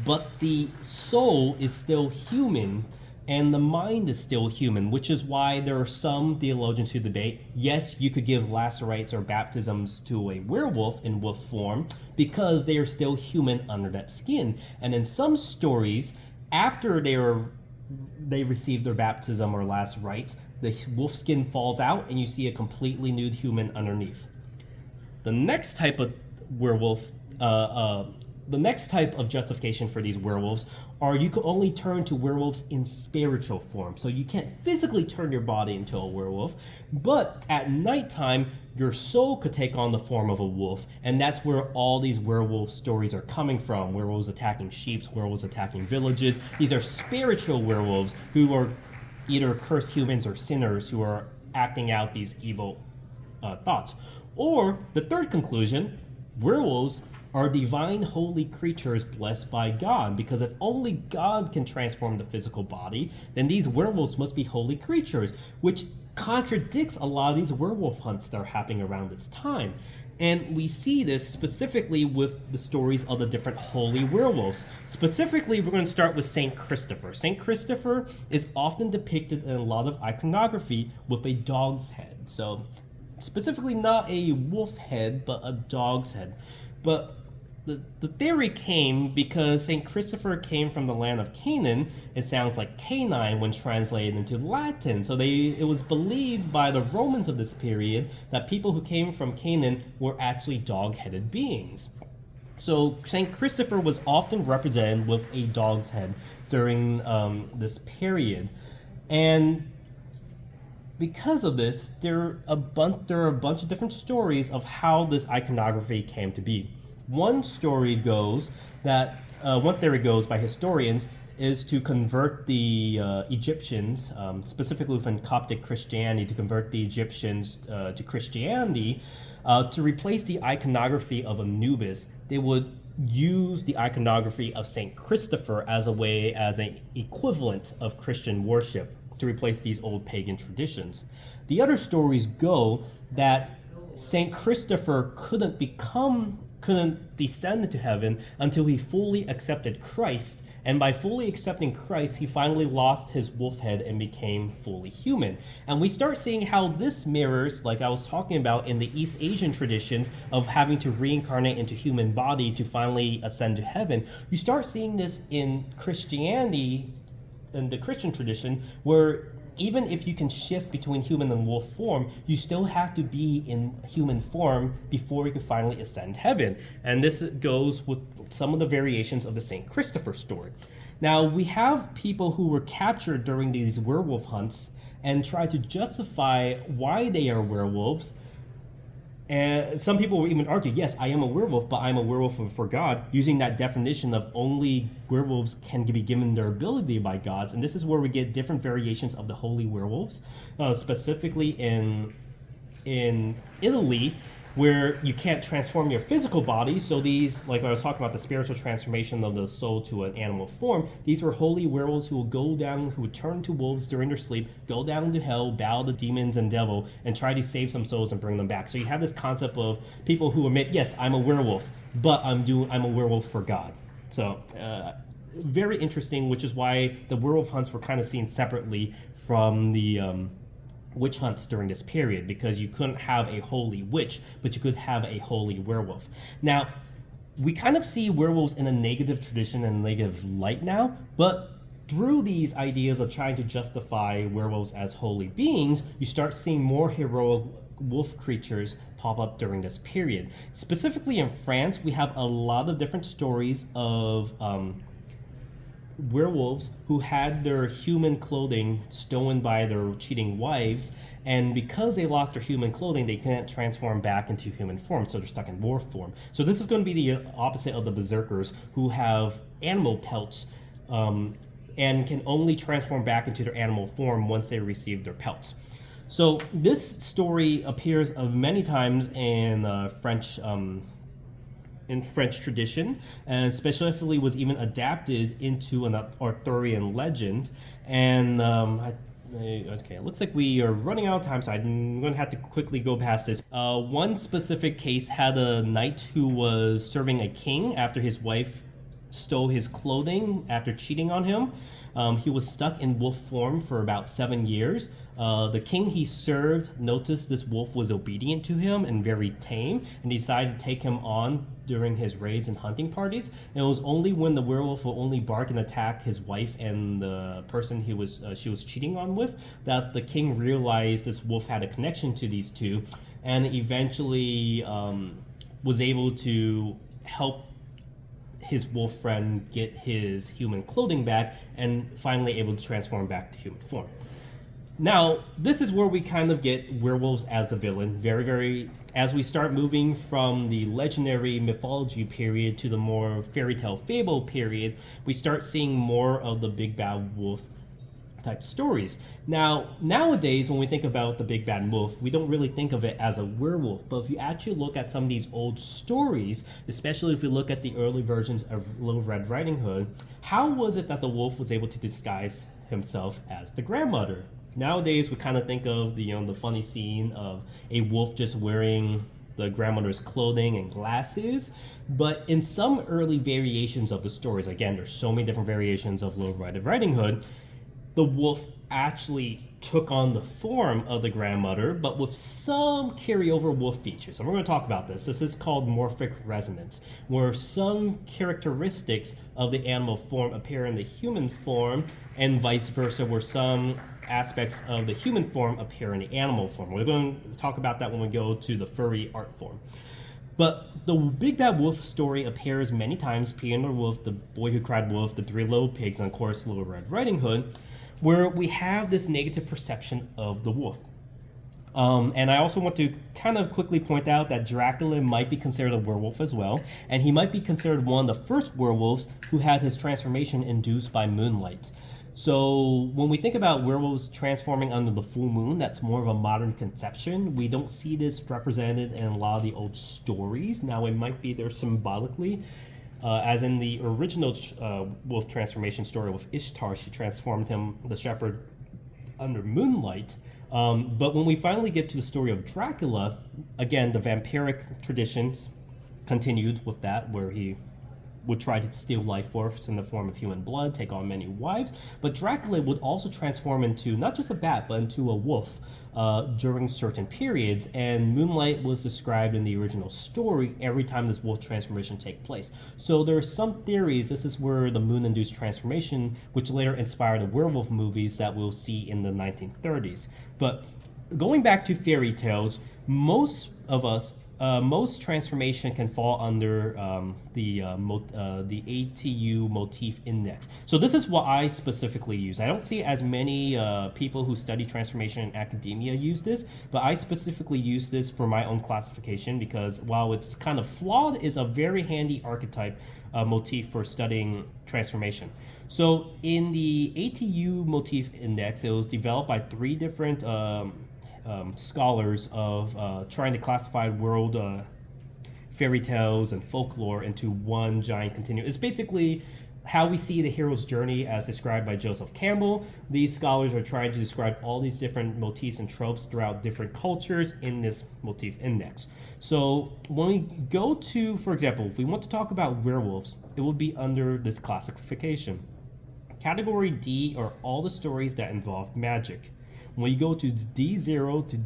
but the soul is still human and the mind is still human, which is why there are some theologians who debate, yes, you could give last rites or baptisms to a werewolf in wolf form because they are still human under that skin. And in some stories, after they receive their baptism or last rites, the wolf skin falls out and you see a completely nude human underneath. The next type of werewolf, the next type of justification for these werewolves are you can only turn to werewolves in spiritual form. So you can't physically turn your body into a werewolf, but at nighttime, your soul could take on the form of a wolf, and that's where all these werewolf stories are coming from. Werewolves attacking sheep, werewolves attacking villages. These are spiritual werewolves who are either cursed humans or sinners who are acting out these evil thoughts. Or the third conclusion, werewolves are divine holy creatures blessed by God, because if only God can transform the physical body, then these werewolves must be holy creatures, which contradicts a lot of these werewolf hunts that are happening around this time. And we see this specifically with the stories of the different holy werewolves. Specifically, we're going to start with Saint Christopher. Saint Christopher is often depicted in a lot of iconography with a dog's head. So specifically not a wolf head, but a dog's head. But the theory came because St. Christopher came from the land of Canaan. It sounds like canine when translated into Latin. So it was believed by the Romans of this period that people who came from Canaan were actually dog-headed beings. So St. Christopher was often represented with a dog's head during this period. And because of this, there are a bunch of different stories of how this iconography came to be. One theory goes by historians, is to convert the Egyptians, specifically within Coptic Christianity, to convert the Egyptians to Christianity, to replace the iconography of Anubis. They would use the iconography of Saint Christopher as an equivalent of Christian worship to replace these old pagan traditions. The other stories go that Saint Christopher couldn't descend into heaven until he fully accepted Christ, and by fully accepting Christ, he finally lost his wolf head and became fully human. And we start seeing how this mirrors, like I was talking about in the East Asian traditions of having to reincarnate into human body to finally ascend to heaven. You start seeing this in Christianity, in the Christian tradition, where even if you can shift between human and wolf form, you still have to be in human form before you can finally ascend heaven. And this goes with some of the variations of the St. Christopher story. Now, we have people who were captured during these werewolf hunts and try to justify why they are werewolves. And some people will even argue, yes, I am a werewolf, but I'm a werewolf for God, using that definition of only werewolves can be given their ability by gods. And this is where we get different variations of the holy werewolves, specifically in Italy, where you can't transform your physical body. So these, like I was talking about, the spiritual transformation of the soul to an animal form, these were holy werewolves who would turn to wolves during their sleep, go down to hell, bow to demons and devil, and try to save some souls and bring them back. So you have this concept of people who admit, yes, I'm a werewolf, but I'm a werewolf for God. So very interesting, which is why the werewolf hunts were kind of seen separately from the witch hunts during this period, because you couldn't have a holy witch, but you could have a holy werewolf. Now, we kind of see werewolves in a negative tradition and negative light now, but through these ideas of trying to justify werewolves as holy beings, you start seeing more heroic wolf creatures pop up during this period. Specifically in France, we have a lot of different stories of werewolves who had their human clothing stolen by their cheating wives, and because they lost their human clothing, they can't transform back into human form, so they're stuck in wolf form. So this is going to be the opposite of the berserkers, who have animal pelts and can only transform back into their animal form once they receive their pelts. So this story appears of many times in French tradition, and specifically was even adapted into an Arthurian legend. And okay, it looks like we are running out of time, so I'm going to have to quickly go past this. One specific case had a knight who was serving a king after his wife stole his clothing after cheating on him. He was stuck in wolf form for about 7 years. The king he served noticed this wolf was obedient to him and very tame, and decided to take him on during his raids and hunting parties. And it was only when the werewolf would only bark and attack his wife and the person she was cheating on with, that the king realized this wolf had a connection to these two. and eventually was able to help his wolf friend get his human clothing back, and finally able to transform back to human form. Now, this is where we kind of get werewolves as the villain. Very, as we start moving from the legendary mythology period to the more fairy tale fable period, we start seeing more of the big bad wolf type stories. Now, nowadays, when we think about the big bad wolf, we don't really think of it as a werewolf. But if you actually look at some of these old stories, especially if we look at the early versions of Little Red Riding Hood, how was it that the wolf was able to disguise himself as the grandmother? Nowadays, we kind of think of the funny scene of a wolf just wearing the grandmother's clothing and glasses. But in some early variations of the stories, again, there's so many different variations of Little Red Riding Hood, the wolf actually took on the form of the grandmother, but with some carryover wolf features. And we're going to talk about this. This is called morphic resonance, where some characteristics of the animal form appear in the human form, and vice versa, where some aspects of the human form appear in the animal form. We're going to talk about that when we go to the furry art form. But the Big Bad Wolf story appears many times: Peter and the Wolf, The Boy Who Cried Wolf, The Three Little Pigs, and of course Little Red Riding Hood, where we have this negative perception of the wolf. And I also want to kind of quickly point out that Dracula might be considered a werewolf as well, and he might be considered one of the first werewolves who had his transformation induced by moonlight. So when we think about werewolves transforming under the full moon, that's more of a modern conception. We don't see this represented in a lot of the old stories. Now, it might be there symbolically, as in the original wolf transformation story with Ishtar. She transformed him, the shepherd, under moonlight. But when we finally get to the story of Dracula, again, the vampiric traditions continued with that, where he would try to steal life force in the form of human blood, take on many wives. But Dracula would also transform into not just a bat, but into a wolf during certain periods. And moonlight was described in the original story every time this wolf transformation take place. So there are some theories this is where the moon-induced transformation, which later inspired the werewolf movies that we'll see in the 1930s. But going back to fairy tales, most transformation can fall under the ATU motif index. So this is what I specifically use. I don't see as many people who study transformation in academia use this, but I specifically use this for my own classification because while it's kind of flawed, it's a very handy archetype motif for studying transformation. So in the ATU motif index, it was developed by three different scholars of trying to classify world fairy tales and folklore into one giant continuum. It's basically how we see the hero's journey as described by Joseph Campbell. These scholars are trying to describe all these different motifs and tropes throughout different cultures in this motif index. So when we go to, for example, if we want to talk about werewolves, it will be under this classification. Category D are all the stories that involve magic. When you go to D0 to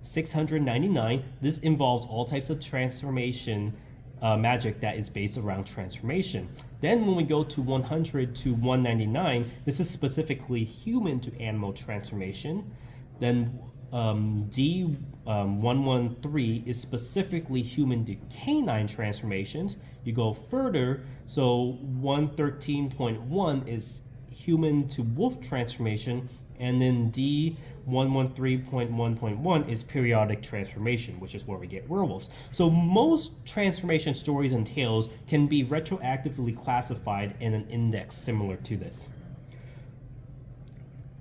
D699, this involves all types of transformation magic that is based around transformation. Then when we go to 100 to 199, this is specifically human to animal transformation. Then D113 is specifically human to canine transformations. You go further, so 113.1 is human to wolf transformation, and then D113.1.1 is periodic transformation, which is where we get werewolves. So most transformation stories and tales can be retroactively classified in an index similar to this.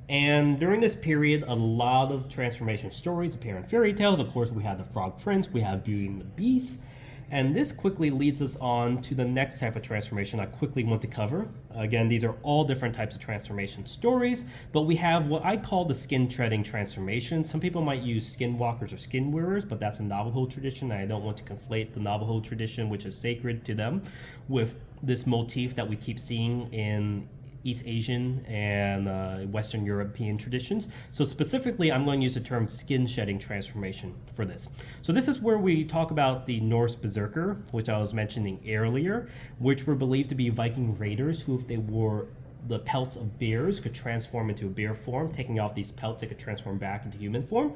And during this period, a lot of transformation stories appear in fairy tales. Of course, we have the Frog Prince, we have Beauty and the Beast. And this quickly leads us on to the next type of transformation I quickly want to cover. Again, these are all different types of transformation stories, but we have what I call the skin treading transformation. Some people might use skinwalkers or skin wearers, but that's a Navajo tradition, and I don't want to conflate the Navajo tradition, which is sacred to them, with this motif that we keep seeing in East Asian and Western European traditions. So specifically, I'm going to use the term skin shedding transformation for this. So this is where we talk about the Norse berserker, which I was mentioning earlier, which were believed to be Viking raiders who, if they wore the pelts of bears, could transform into a bear form. Taking off these pelts, they could transform back into human form.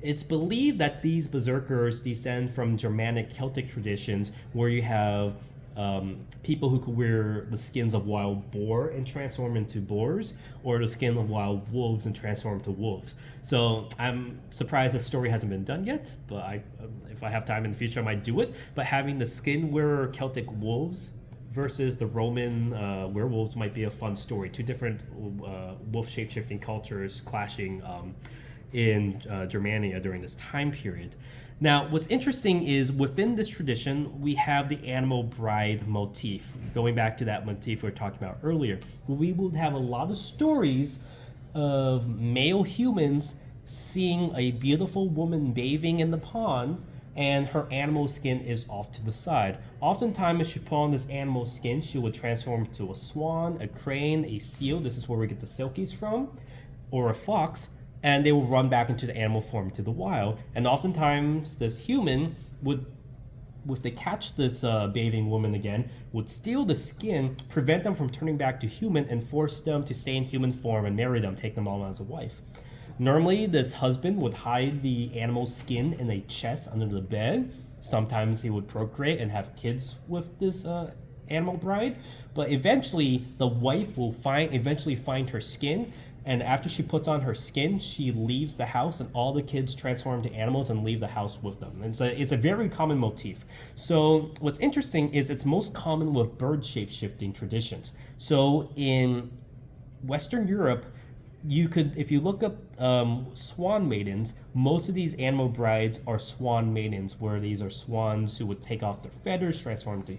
it's believed that these berserkers descend from Germanic Celtic traditions where you have people who could wear the skins of wild boar and transform into boars, or the skin of wild wolves and transform into wolves. So I'm surprised this story hasn't been done yet, but if I have time in the future, I might do it. But having the skin wearer Celtic wolves versus the Roman werewolves might be a fun story. Two different wolf shape-shifting cultures clashing in Germania during this time period. Now, what's interesting is within this tradition, we have the animal bride motif. Going back to that motif we were talking about earlier, we would have a lot of stories of male humans seeing a beautiful woman bathing in the pond, and her animal skin is off to the side. Oftentimes, if she put on this animal skin, she would transform to a swan, a crane, a seal. This is where we get the silkies from, or a fox, and they will run back into the animal form to the wild. And oftentimes, this human would, if they catch this bathing woman again, would steal the skin, prevent them from turning back to human, and force them to stay in human form and marry them, take them all as a wife. Normally, this husband would hide the animal skin in a chest under the bed. Sometimes he would procreate and have kids with this animal bride. But eventually, the wife will eventually find her skin. And after she puts on her skin, she leaves the house, and all the kids transform to animals and leave the house with them. It's a very common motif. So what's interesting is it's most common with bird shape-shifting traditions. So in Western Europe, you could, if you look up swan maidens, most of these animal brides are swan maidens, where these are swans who would take off their feathers, transform to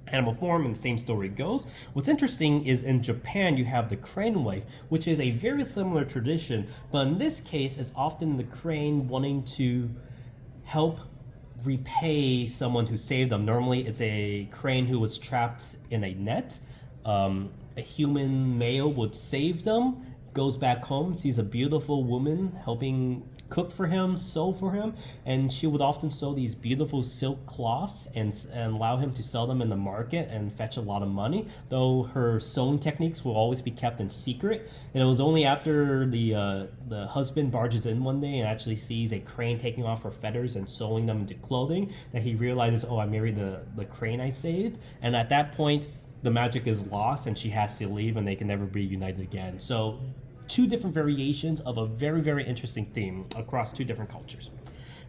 animal form, and the same story goes. What's interesting is in Japan, you have the crane wife, which is a very similar tradition, but in this case, it's often the crane wanting to help repay someone who saved them. Normally, it's a crane who was trapped in a net. A human male would save them, goes back home, sees a beautiful woman helping cook for him, sew for him, and she would often sew these beautiful silk cloths and allow him to sell them in the market and fetch a lot of money, though her sewing techniques will always be kept in secret. And it was only after the husband barges in one day and actually sees a crane taking off her feathers and sewing them into clothing that he realizes, oh, I married the crane I saved. And at that point, the magic is lost and she has to leave and they can never be united again. So two different variations of a very, very interesting theme across two different cultures.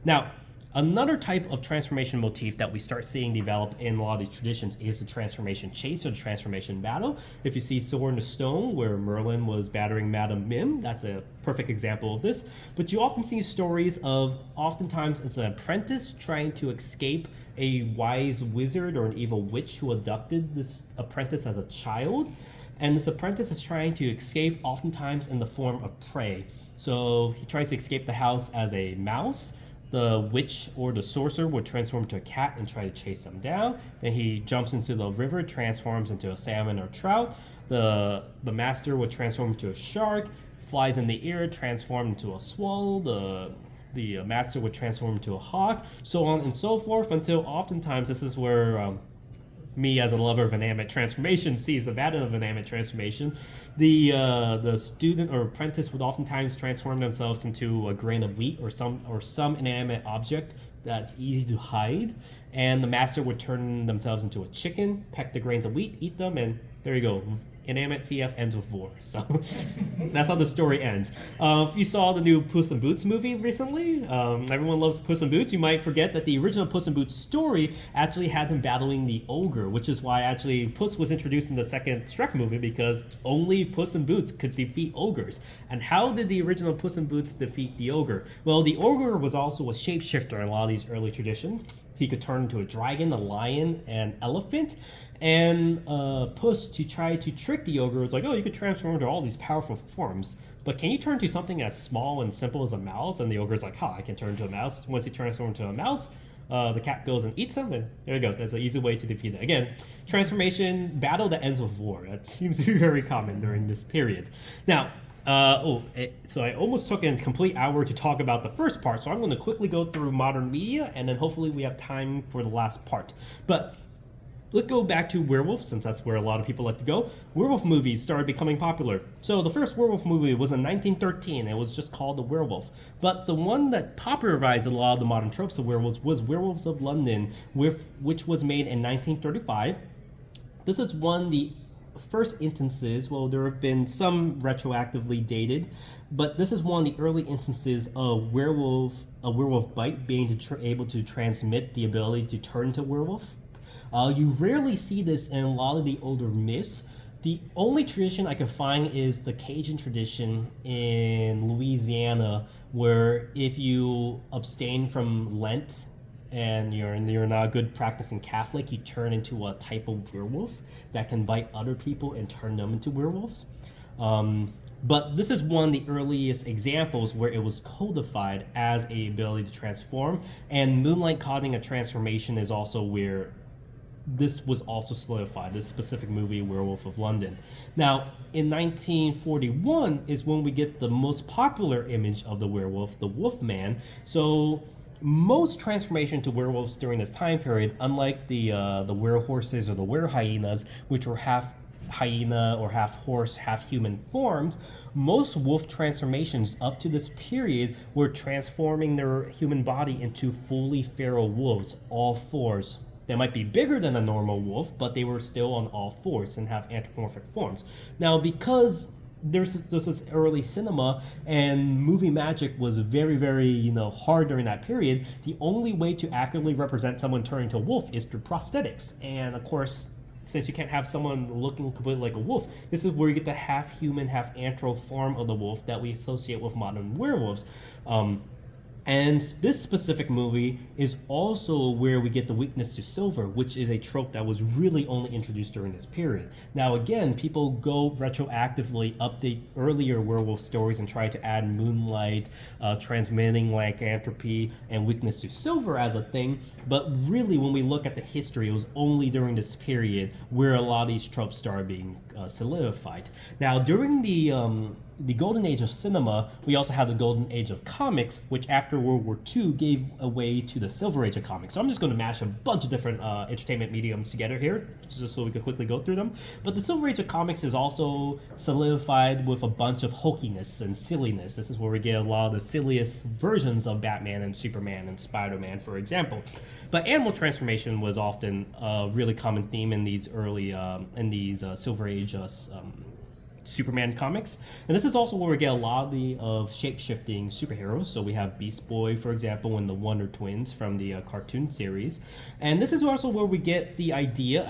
Now, another type of transformation motif that we start seeing develop in a lot of these traditions is the transformation chase or the transformation battle. If you see Sword in the Stone, where Merlin was battering Madame Mim, that's a perfect example of this. But you often see stories of, oftentimes it's an apprentice trying to escape a wise wizard or an evil witch who abducted this apprentice as a child. And this apprentice is trying to escape, oftentimes in the form of prey. So he tries to escape the house as a mouse. The witch or the sorcerer would transform into a cat and try to chase them down. Then he jumps into the river, transforms into a salmon or trout. The master would transform into a shark, flies in the air, transform into a swallow. The master would transform into a hawk, so on and so forth, until oftentimes this is where me as a lover of inanimate transformation sees the bad of inanimate transformation. The student or apprentice would oftentimes transform themselves into a grain of wheat or some inanimate object that's easy to hide, and the master would turn themselves into a chicken, peck the grains of wheat, eat them, and there you go. Inanimate TF ends with war. So that's how the story ends. If you saw the new Puss in Boots movie recently, everyone loves Puss in Boots. You might forget that the original Puss in Boots story actually had them battling the ogre, which is why actually Puss was introduced in the second Shrek movie, because only Puss in Boots could defeat ogres. And how did the original Puss in Boots defeat the ogre? Well, the ogre was also a shapeshifter in a lot of these early traditions. He could turn into a dragon, a lion, and elephant. And Puss, to try to trick the ogre, was like, oh, you could transform into all these powerful forms, but can you turn into something as small and simple as a mouse? And the ogre's like, I can turn into a mouse. Once he transforms into a mouse, the cat goes and eats him, and there you go. That's an easy way to defeat it. Again, transformation battle that ends with war. That seems to be very common during this period. Now, so I almost took a complete hour to talk about the first part, so I'm going to quickly go through modern media, and then hopefully we have time for the last part. But let's go back to werewolf, since that's where a lot of people like to go. Werewolf movies started becoming popular. So the first werewolf movie was in 1913. It was just called The Werewolf. But the one that popularized a lot of the modern tropes of werewolves was Werewolves of London, which was made in 1935. This is one of the first instances, well, there have been some retroactively dated, but this is one of the early instances of a werewolf bite being able to transmit the ability to turn into werewolf. You rarely see this in a lot of the older myths. The only tradition I can find is the Cajun tradition in Louisiana, where if you abstain from Lent and you're not a good practicing Catholic, you turn into a type of werewolf that can bite other people and turn them into werewolves. But this is one of the earliest examples where it was codified as a ability to transform, and moonlight causing a transformation is also where this was also solidified, this specific movie, Werewolf of London. Now, in 1941 is when we get the most popular image of the werewolf, the Wolfman. So most transformation to werewolves during this time period, unlike the Werehorses or the Werehyenas, which were half hyena or half horse, half human forms, most wolf transformations up to this period were transforming their human body into fully feral wolves, all fours. They might be bigger than a normal wolf, but they were still on all fours and have anthropomorphic forms. Now, because there's this early cinema and movie magic was very, very, hard during that period, the only way to accurately represent someone turning to a wolf is through prosthetics. And of course, since you can't have someone looking completely like a wolf, this is where you get the half human, half anthro form of the wolf that we associate with modern werewolves. And this specific movie is also where we get the weakness to silver, which is a trope that was really only introduced during this period. Now again, people go retroactively update earlier werewolf stories and try to add moonlight, transmitting lycanthropy, and weakness to silver as a thing, but really when we look at the history, it was only during this period where a lot of these tropes started being solidified. Now during the golden age of cinema, we also have the golden age of comics, which after World War II gave away to the silver age of comics. So I'm just going to mash a bunch of different entertainment mediums together here, just so we can quickly go through them. But the silver age of comics is also solidified with a bunch of hokiness and silliness. This is where we get a lot of the silliest versions of Batman and Superman and Spider-Man, for example. But animal transformation was often a really common theme in these early, silver age Superman comics, and this is also where we get a lot of shape-shifting superheroes. So we have Beast Boy, for example, and the Wonder Twins from the cartoon series, and this is also where we get the idea.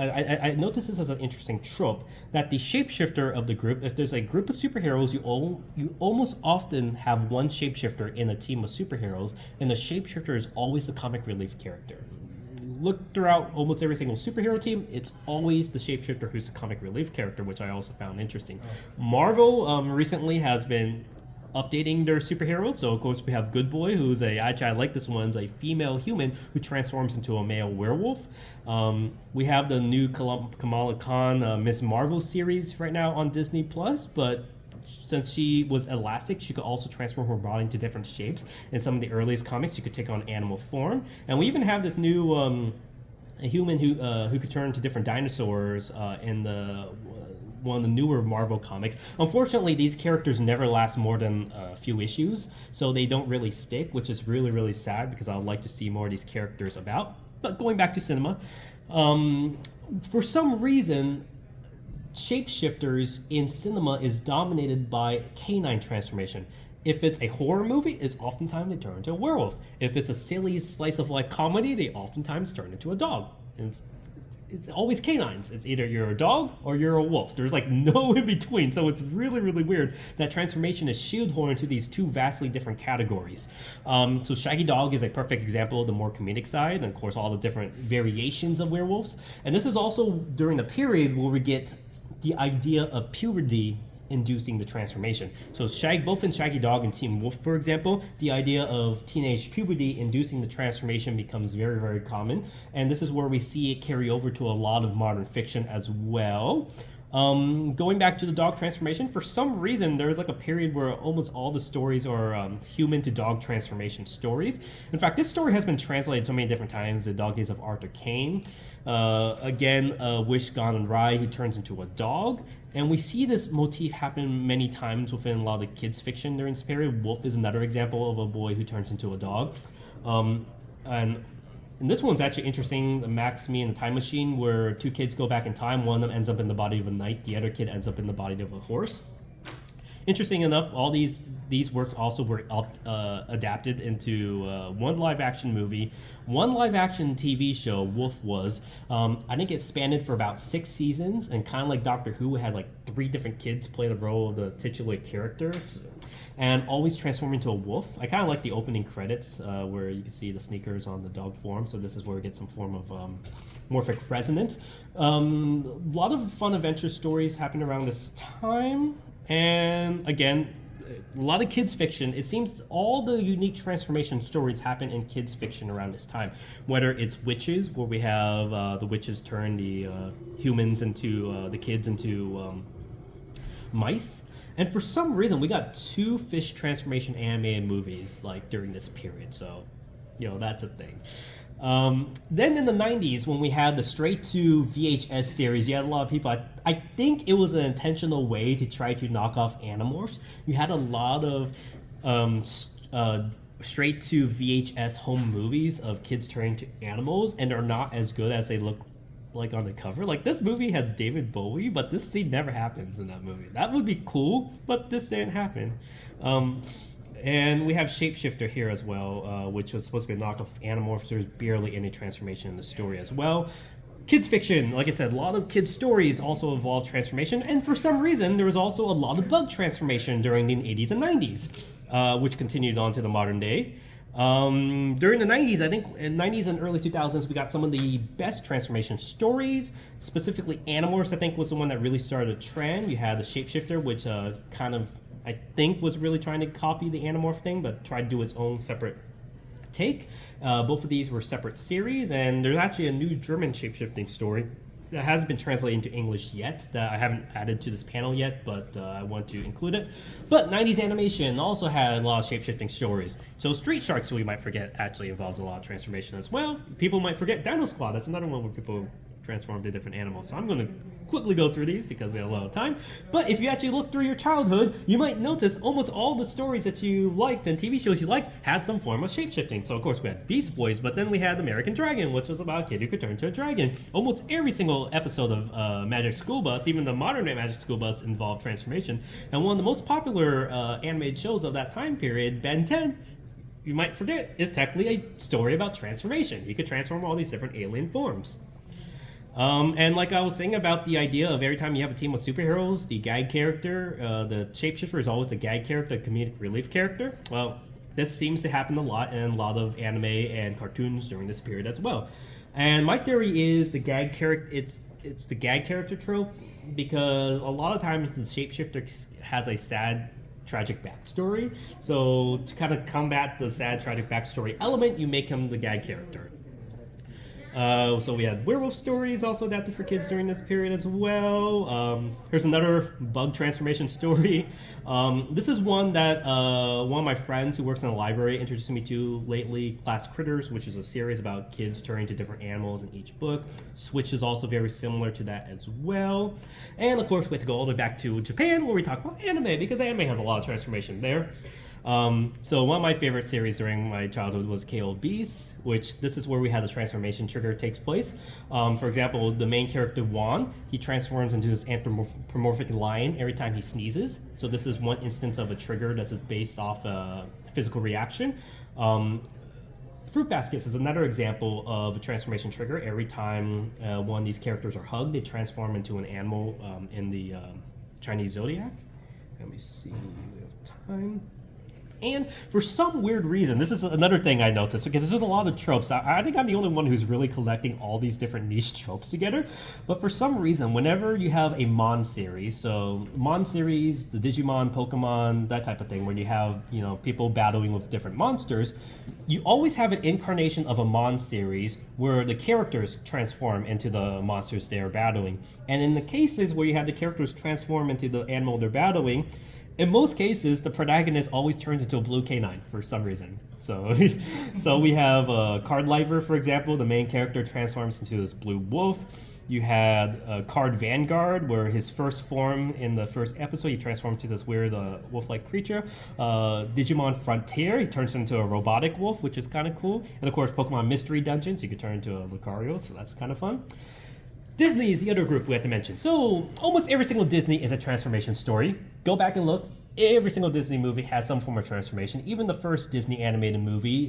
I notice this as an interesting trope that the shapeshifter of the group, if there's a group of superheroes, you almost often have one shapeshifter in a team of superheroes, and the shapeshifter is always the comic relief character. Look throughout almost every single superhero team, it's always the shapeshifter who's the comic relief character, which I also found interesting. Marvel recently has been updating their superheroes. So of course we have Good Boy, who's I like this one's a female human who transforms into a male werewolf. We have the new Kamala Khan Miss Marvel series right now on Disney Plus, but since she was elastic, she could also transform her body into different shapes. In some of the earliest comics, she could take on animal form. And we even have this new a human who could turn into different dinosaurs in one of the newer Marvel comics. Unfortunately, these characters never last more than a few issues, so they don't really stick, which is really, really sad because I would like to see more of these characters about. But going back to cinema, for some reason, shapeshifters in cinema is dominated by canine transformation. If it's a horror movie, it's oftentimes they turn into a werewolf. If it's a silly slice of life comedy, they oftentimes turn into a dog. And it's always canines. It's either you're a dog or you're a wolf. There's like no in between. So it's really, really weird that transformation is shoehorned into these two vastly different categories. So Shaggy Dog is a perfect example of the more comedic side, and of course all the different variations of werewolves. And this is also during the period where we get the idea of puberty inducing the transformation. So both in Shaggy Dog and Teen Wolf, for example, the idea of teenage puberty inducing the transformation becomes very, very common. And this is where we see it carry over to a lot of modern fiction as well. Going back to the dog transformation, for some reason there's like a period where almost all the stories are human to dog transformation stories. In fact, this story has been translated so many different times. The Dog Days of Arthur Kane. Again, Wish Gone Awry, he turns into a dog. And we see this motif happen many times within a lot of the kids' fiction during this period. Wolf is another example of a boy who turns into a dog. And this one's actually interesting, the Max, Me, and the Time Machine, where two kids go back in time. One of them ends up in the body of a knight, the other kid ends up in the body of a horse. Interesting enough, all these works also were adapted into one live-action movie, one live-action TV show, Wolf was. I think it spanned for about 6 seasons, and kind of like Doctor Who, had like 3 different kids play the role of the titular characters, and always transform into a wolf. I kind of like the opening credits where you can see the sneakers on the dog form, so this is where we get some form of morphic resonance. A lot of fun adventure stories happen around this time. And again, a lot of kids fiction. It seems all the unique transformation stories happen in kids fiction around this time. Whether it's witches, where we have the witches turn the humans into the kids into mice. And for some reason, we got 2 fish transformation animated movies like during this period. So, that's a thing. Then in the 90s, when we had the straight to VHS series, you had a lot of people, I think it was an intentional way to try to knock off Animorphs. You had a lot of straight to VHS home movies of kids turning to animals, and they're not as good as they look like on the cover. Like, this movie has David Bowie, but this scene never happens in that movie. That would be cool, but this didn't happen. And we have Shapeshifter here as well, which was supposed to be a knockoff Animorphs. There's barely any transformation in the story as well. Kids fiction, like I said, a lot of kids' stories also involve transformation, and for some reason, there was also a lot of bug transformation during the 80s and 90s, which continued on to the modern day. During the 90s, I think in 90s and early 2000s, we got some of the best transformation stories. Specifically, Animorphs, I think, was the one that really started a trend. You had the Shapeshifter, which kind of, I think, was really trying to copy the Animorph thing, but tried to do its own separate take. Both of these were separate series, and there's actually a new German shapeshifting story that hasn't been translated into English yet, that I haven't added to this panel yet, but I want to include it. But 90s animation also had a lot of shapeshifting stories. So Street Sharks, we might forget, actually involves a lot of transformation as well. People might forget Dino Squad. That's another one where people transform to different animals. So I'm going to quickly go through these because we have a lot of time. But if you actually look through your childhood, you might notice almost all the stories that you liked and TV shows you liked had some form of shapeshifting. So of course we had Beast Boys, but then we had American Dragon, which was about a kid who could turn into a dragon. Almost every single episode of Magic School Bus, even the modern day Magic School Bus, involved transformation. And one of the most popular animated shows of that time period, Ben 10, you might forget, is technically a story about transformation. You could transform all these different alien forms. And like I was saying about the idea of every time you have a team of superheroes, the gag character, the shapeshifter is always a gag character, a comedic relief character. Well, this seems to happen a lot in a lot of anime and cartoons during this period as well. And my theory is the gag character, it's the gag character trope, because a lot of times the shapeshifter has a sad, tragic backstory. So to kind of combat the sad, tragic backstory element, you make him the gag character. So we had werewolf stories also adapted for kids during this period as well. Here's another bug transformation story. This is one that one of my friends who works in a library introduced me to lately, Class Critters, which is a series about kids turning to different animals in each book. Switch is also very similar to that as well. And of course we have to go all the way back to Japan where we talk about anime, because anime has a lot of transformation there. So one of my favorite series during my childhood was KO Beasts, which this is where we had the transformation trigger takes place. For example, the main character Juan, he transforms into this anthropomorphic lion every time he sneezes. So this is one instance of a trigger that is based off a physical reaction. Fruit baskets is another example of a transformation trigger. Every time one of these characters are hugged, they transform into an animal in the Chinese zodiac. Let me see, we have time. And for some weird reason, this is another thing I noticed, because there's a lot of tropes. I think I'm the only one who's really collecting all these different niche tropes together. But for some reason, whenever you have a Mon series, so Mon series, the Digimon, Pokemon, that type of thing, where you have, you know, people battling with different monsters, you always have an incarnation of a Mon series where the characters transform into the monsters they are battling. And in the cases where you have the characters transform into the animal they're battling, in most cases, the protagonist always turns into a blue canine for some reason. So, so we have Card Liver, for example. The main character transforms into this blue wolf. You had Card Vanguard, where his first form in the first episode, he transformed to this weird wolf-like creature. Digimon Frontier, he turns into a robotic wolf, which is kind of cool. And of course, Pokemon Mystery Dungeons, you could turn into a Lucario, so that's kind of fun. Disney is the other group we have to mention. So almost every single Disney is a transformation story. Go back and look. Every single Disney movie has some form of transformation. Even the first Disney animated movie,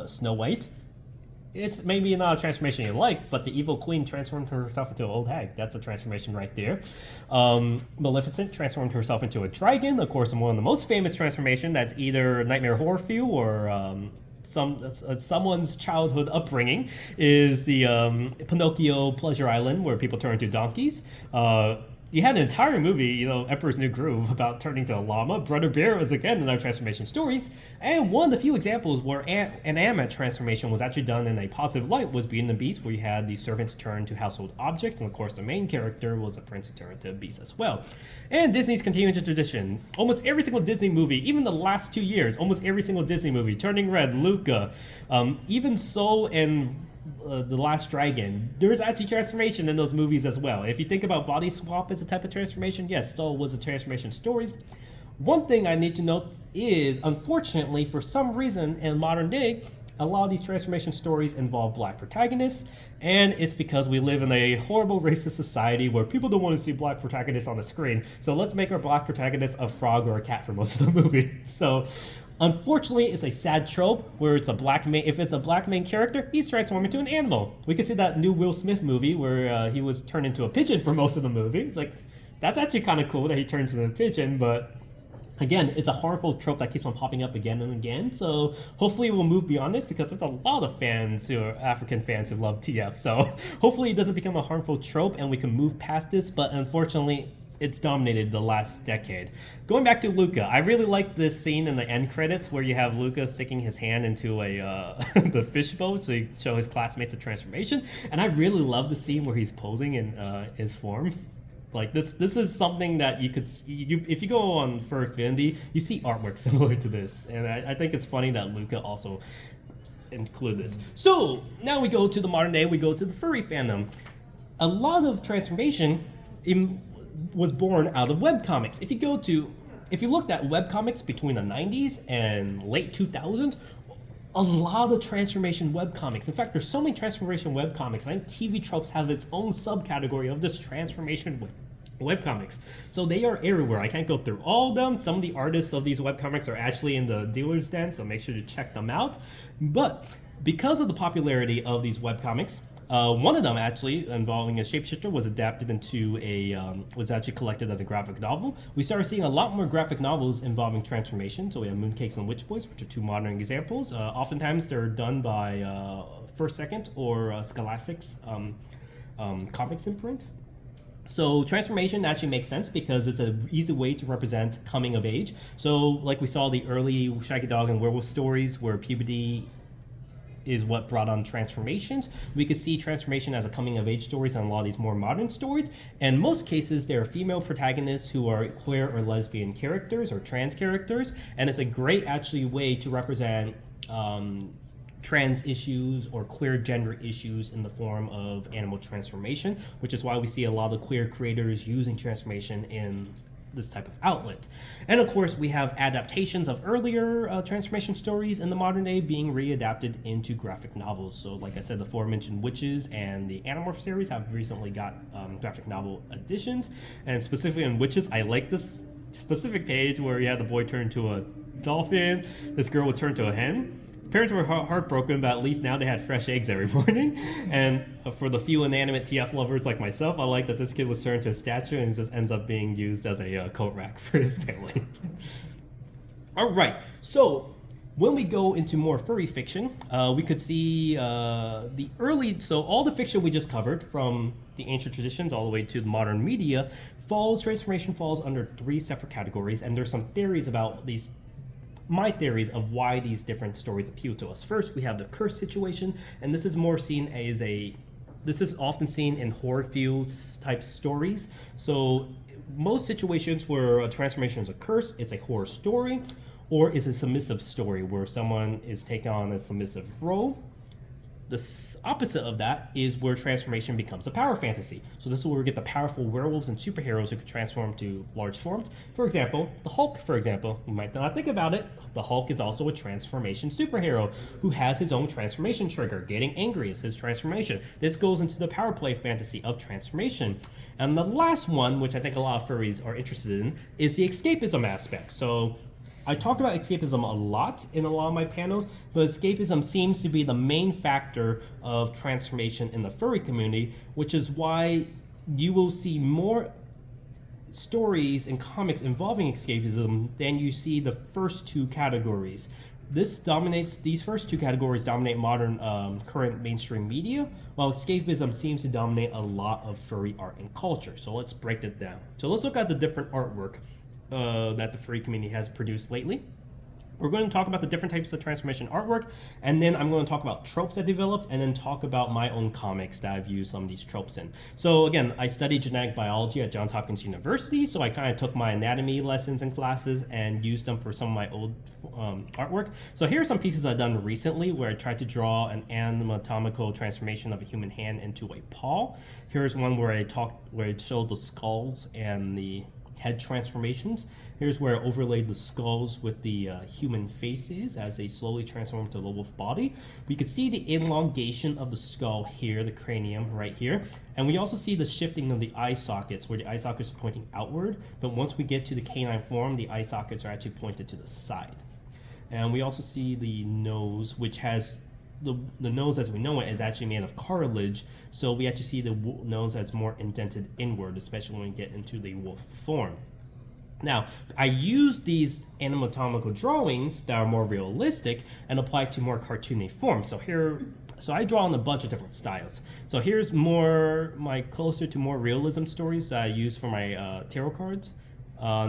Snow White, it's maybe not a transformation you like, but the evil queen transformed herself into an old hag. That's a transformation right there. Maleficent transformed herself into a dragon. Of course, one of the most famous transformation, that's either Nightmare Horrorfield or someone's childhood upbringing, is the Pinocchio Pleasure Island, where people turn into donkeys. You had an entire movie, you know, Emperor's New Groove, about turning to a llama. Brother Bear was again another transformation stories. And one of the few examples where an anime transformation was actually done in a positive light was Beauty and the Beast, where you had the servants turn to household objects, and of course the main character was a prince who turned to a beast as well. And Disney's continuing the tradition. Almost every single Disney movie, even the last 2 years, almost every single Disney movie, Turning Red, Luca, even Soul and The Last Dragon, there's actually transformation in those movies as well. If you think about body swap as a type of transformation, yes, Soul was a transformation stories. One thing I need to note is, unfortunately, for some reason in modern day, a lot of these transformation stories involve black protagonists, and it's because we live in a horrible racist society where people don't want to see black protagonists on the screen, so let's make our black protagonist a frog or a cat for most of the movie. So unfortunately, it's a sad trope where it's a black main. If it's a black main character, he's transformed into an animal. We can see that new Will Smith movie where he was turned into a pigeon for most of the movie. It's like, that's actually kind of cool that he turns into a pigeon, but again, it's a harmful trope that keeps on popping up again and again. So hopefully we'll move beyond this, because there's a lot of fans who are African fans who love TF. So hopefully it doesn't become a harmful trope and we can move past this. But unfortunately, it's dominated the last decade. Going back to Luca, I really like this scene in the end credits where you have Luca sticking his hand into the fishbowl so you show his classmates a transformation. And I really love the scene where he's posing in his form. Like this is something that you could see, if you go on Furry Affinity, you see artwork similar to this, and I think it's funny that Luca also include this. So now we go to the modern day. We go to the furry fandom. A lot of transformation was born out of webcomics. If you looked at webcomics between the 90s and late 2000s, a lot of transformation webcomics. In fact, there's so many transformation webcomics. I think TV tropes have its own subcategory of this transformation webcomics. So they are everywhere. I can't go through all of them. Some of the artists of these webcomics are actually in the dealer's den, so make sure to check them out. But because of the popularity of these webcomics, one of them actually involving a shapeshifter was adapted into was actually collected as a graphic novel. We started seeing a lot more graphic novels involving transformation. So we have Mooncakes and Witch Boys, which are two modern examples. Oftentimes they're done by First Second or Scholastic's comics imprint. So transformation actually makes sense because it's an easy way to represent coming of age. So like we saw the early Shaggy Dog and Werewolf stories where puberty is what brought on transformations. We could see transformation as a coming of age stories on a lot of these more modern stories. In most cases, there are female protagonists who are queer or lesbian characters or trans characters, and it's a great actually way to represent trans issues or queer gender issues in the form of animal transformation, which is why we see a lot of queer creators using transformation in this type of outlet. And of course, we have adaptations of earlier transformation stories in the modern day being readapted into graphic novels. So like I said, the aforementioned Witches and the Animorph series have recently got graphic novel editions. And specifically in Witches, I like this specific page where you had the boy turn to a dolphin, this girl would turn to a hen. Parents were heartbroken, but at least now they had fresh eggs every morning. And for the few inanimate TF lovers like myself, I like that this kid was turned to a statue and just ends up being used as a coat rack for his family. All right, so when we go into more furry fiction, we could see the early, so all the fiction we just covered from the ancient traditions all the way to the modern media transformation falls under 3 separate categories, and there's some theories about these, my theories of why these different stories appeal to us. First, we have the curse situation, and this is more seen as this is often seen in horror fields type stories. So most situations where a transformation is a curse, it's a horror story, or it's a submissive story where someone is taking on a submissive role. The opposite of that is where transformation becomes a power fantasy. So this is where we get the powerful werewolves and superheroes who can transform to large forms. For example, the Hulk, for example. You might not think about it. The Hulk is also a transformation superhero who has his own transformation trigger. Getting angry is his transformation. This goes into the power play fantasy of transformation. And the last one, which I think a lot of furries are interested in, is the escapism aspect. So I talk about escapism a lot in a lot of my panels, but escapism seems to be the main factor of transformation in the furry community, which is why you will see more stories and comics involving escapism than you see the first 2 categories. These first 2 categories dominate modern current mainstream media, while escapism seems to dominate a lot of furry art and culture. So let's break it down. So let's look at the different artwork that the furry community has produced lately. We're going to talk about the different types of transformation artwork, and then I'm going to talk about tropes I developed, and then talk about my own comics that I've used some of these tropes in. So again, I studied genetic biology at Johns Hopkins University, so I kind of took my anatomy lessons and classes and used them for some of my old artwork. So here are some pieces I've done recently where I tried to draw an anatomical transformation of a human hand into a paw. Here's one where I showed the skulls and the head transformations. Here's where I overlaid the skulls with the human faces as they slowly transform to the wolf body. We could see the elongation of the skull here, the cranium right here. And we also see the shifting of the eye sockets, where the eye sockets are pointing outward. But once we get to the canine form, the eye sockets are actually pointed to the side. And we also see the nose, which has the nose as we know it is actually made of cartilage, so we actually see the nose as more indented inward, especially when we get into the wolf form. Now, I use these anatomical drawings that are more realistic and apply to more cartoony form. So I draw in a bunch of different styles. So here's closer to more realism stories that I use for my tarot cards.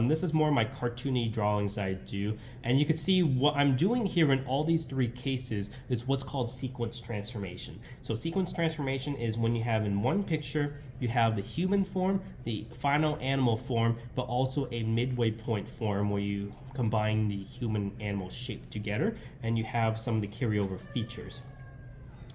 This is more my cartoony drawings that I do, and you can see what I'm doing here in all these 3 cases is what's called sequence transformation. So sequence transformation is when you have in one picture, you have the human form, the final animal form, but also a midway point form where you combine the human animal shape together, and you have some of the carryover features.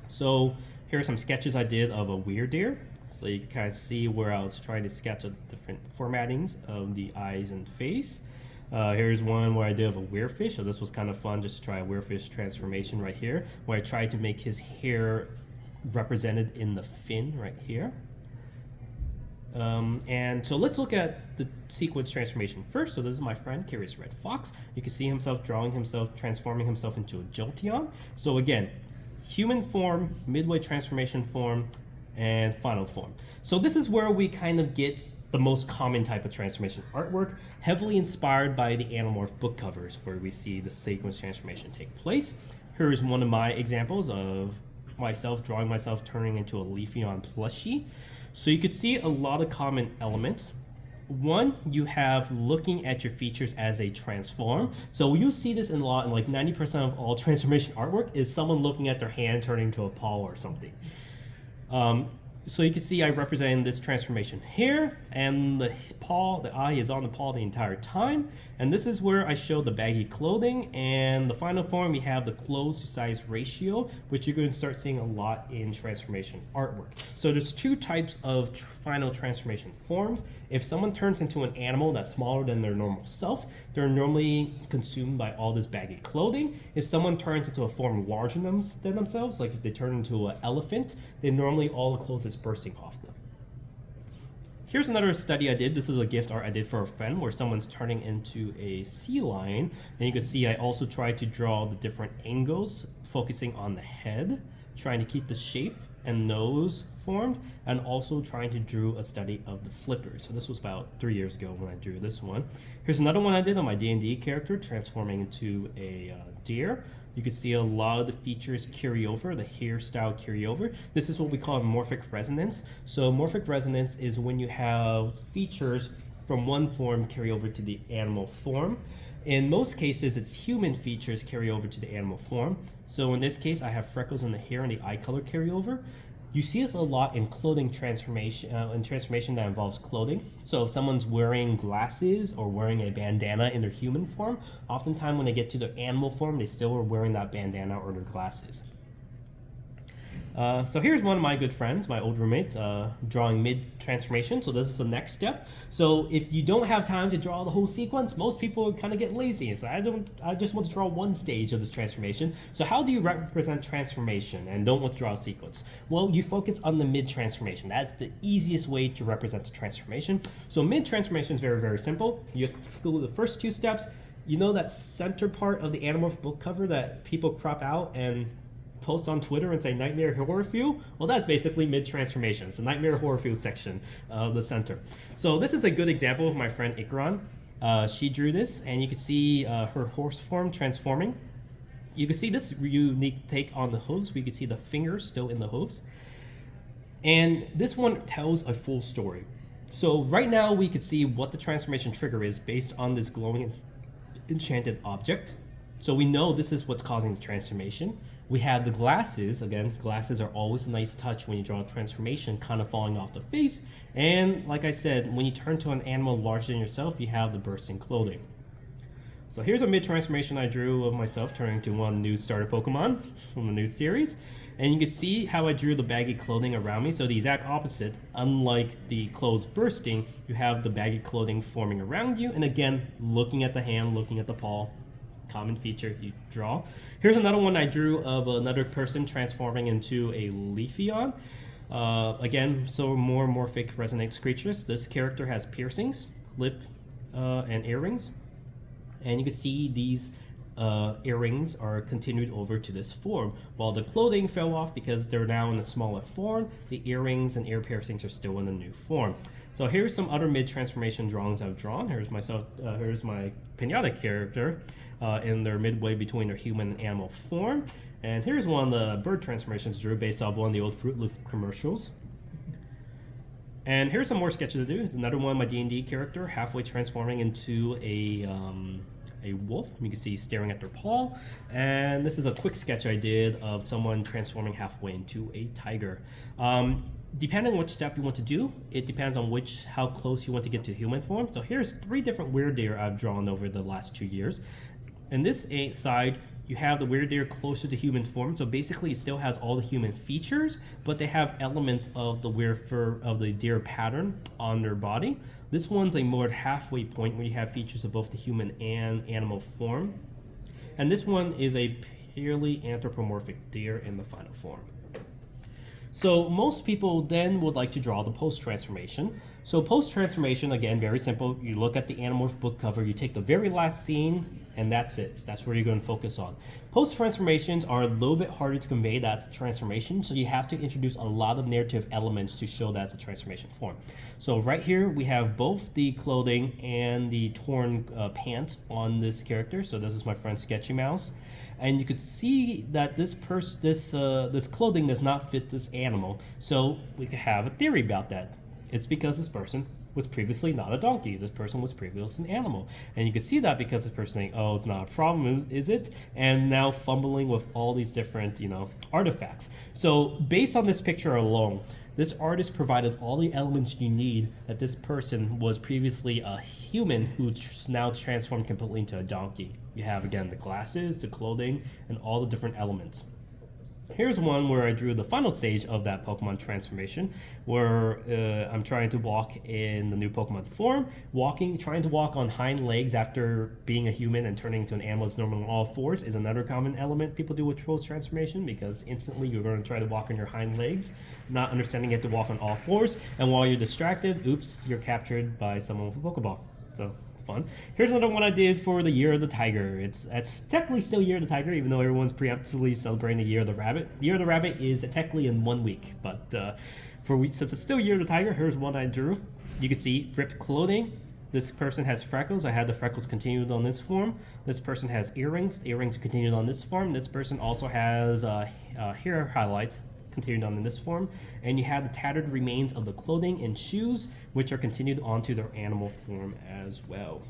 So here are some sketches I did of a weirdeer. So you can kind of see where I was trying to sketch the different formattings of the eyes and face. Here's one where I did of a werefish. So this was kind of fun, just to try a werefish transformation right here, where I tried to make his hair represented in the fin right here. And so let's look at the sequence transformation first. So this is my friend Curious Red Fox. You can see himself transforming himself into a Jolteon. So again, human form, midway transformation form, and final form. So this is where we kind of get the most common type of transformation artwork, heavily inspired by the Animorph book covers where we see the sequence transformation take place. Here's one of my examples of drawing myself turning into a Lycaon plushie. So you could see a lot of common elements. One, you have looking at your features as a transform. So you see this in a lot, and like 90% of all transformation artwork is someone looking at their hand turning into a paw or something. So you can see I represented this transformation here, and the eye is on the paw the entire time. And this is where I show the baggy clothing, and the final form we have the clothes to size ratio, which you're going to start seeing a lot in transformation artwork. So there's 2 types of final transformation forms. If someone turns into an animal that's smaller than their normal self, they're normally consumed by all this baggy clothing. If someone turns into a form larger than themselves, like if they turn into an elephant, then normally all the clothes is bursting off them. Here's another study I did. This is a gift art I did for a friend where someone's turning into a sea lion. And you can see I also tried to draw the different angles, focusing on the head, trying to keep the shape and nose formed, and also trying to draw a study of the flippers. So this was about 3 years ago when I drew this one. Here's another one I did on my D&D character, transforming into a deer. You can see a lot of the features carry over, the hairstyle carry over. This is what we call morphic resonance. So morphic resonance is when you have features from one form carry over to the animal form. In most cases, it's human features carry over to the animal form. So in this case, I have freckles in the hair and the eye color carry over. You see this a lot in clothing transformation, that involves clothing. So if someone's wearing glasses or wearing a bandana in their human form, oftentimes when they get to their animal form, they still are wearing that bandana or their glasses. So here's one of my good friends, my old roommate, drawing mid-transformation. So this is the next step. So if you don't have time to draw the whole sequence, most people kind of get lazy. So I just want to draw one stage of this transformation. So how do you represent transformation and don't want to draw a sequence? Well, you focus on the mid-transformation. That's the easiest way to represent the transformation. So mid-transformation is very, very simple. You exclude the first two steps. You know that center part of the Animorph book cover that people crop out and post on Twitter and say Nightmare Horror Fuel? Well, that's basically mid-transformation. It's the Nightmare Horror Fuel section of the center. So this is a good example of my friend Ikran. She drew this, and you can see her horse form transforming. You can see this unique take on the hooves. We can see the fingers still in the hooves. And this one tells a full story. So right now we could see what the transformation trigger is based on this glowing enchanted object. So we know this is what's causing the transformation. We have the glasses. Again, glasses are always a nice touch when you draw a transformation kind of falling off the face. And like I said, when you turn to an animal larger than yourself, you have the bursting clothing. So here's a mid-transformation I drew of myself turning to one new starter Pokemon from the new series. And you can see how I drew the baggy clothing around me. So the exact opposite, unlike the clothes bursting, you have the baggy clothing forming around you. And again, looking at the hand, looking at the paw, common feature you draw. Here's another one I drew of another person transforming into a Lycaon. Again, so more morphic resonance creatures. This character has piercings, lip and earrings. And you can see these earrings are continued over to this form. While the clothing fell off because they're now in a smaller form, the earrings and ear piercings are still in the new form. So here's some other mid-transformation drawings I've drawn. Here's my Pinata character in their midway between their human and animal form. And here's one of the bird transformations I drew based off one of the old Fruit Loop commercials. And here's some more sketches to do. It's another one of my D&D character halfway transforming into a wolf. You can see staring at their paw. And this is a quick sketch I did of someone transforming halfway into a tiger. Depending on which step you want to do, it depends on how close you want to get to human form. So here's 3 different weirdeer I've drawn over the last 2 years. In this side, you have the weirdeer closer to human form. So basically, it still has all the human features, but they have elements of the of the deer pattern on their body. This one's a more halfway point where you have features of both the human and animal form. And this one is a purely anthropomorphic deer in the final form. So most people then would like to draw the post-transformation. So post-transformation, again, very simple. You look at the Animorph book cover, you take the very last scene, and that's it. That's where you're going to focus on. Post-transformations are a little bit harder to convey that's a transformation, so you have to introduce a lot of narrative elements to show that's a transformation form. So right here, we have both the clothing and the torn pants on this character. So this is my friend Sketchy Mouse. And you could see that this clothing does not fit this animal. So we could have a theory about that. It's because this person was previously not a donkey. This person was previously an animal. And you can see that because this person saying, oh, it's not a problem, is it? And now fumbling with all these different, artifacts. So based on this picture alone, this artist provided all the elements you need that this person was previously a human who now transformed completely into a donkey. You have, again, the glasses, the clothing, and all the different elements. Here's one where I drew the final stage of that Pokemon transformation, where I'm trying to walk in the new Pokemon form, trying to walk on hind legs after being a human and turning into an animal that's normally on all fours is another common element people do with Trolls transformation, because instantly you're going to try to walk on your hind legs, not understanding you have to walk on all fours, and while you're distracted, oops, you're captured by someone with a Pokeball. So fun. Here's another one I did for the Year of the Tiger. It's technically still Year of the Tiger, even though everyone's preemptively celebrating the Year of the Rabbit. The Year of the Rabbit is technically in 1 week, but since it's still Year of the Tiger, here's one I drew. You can see ripped clothing. This person has freckles. I had the freckles continued on this form. This person has earrings. The earrings continued on this form. This person also has hair highlights continued on in this form. And you have the tattered remains of the clothing and shoes, which are continued onto their animal form as well.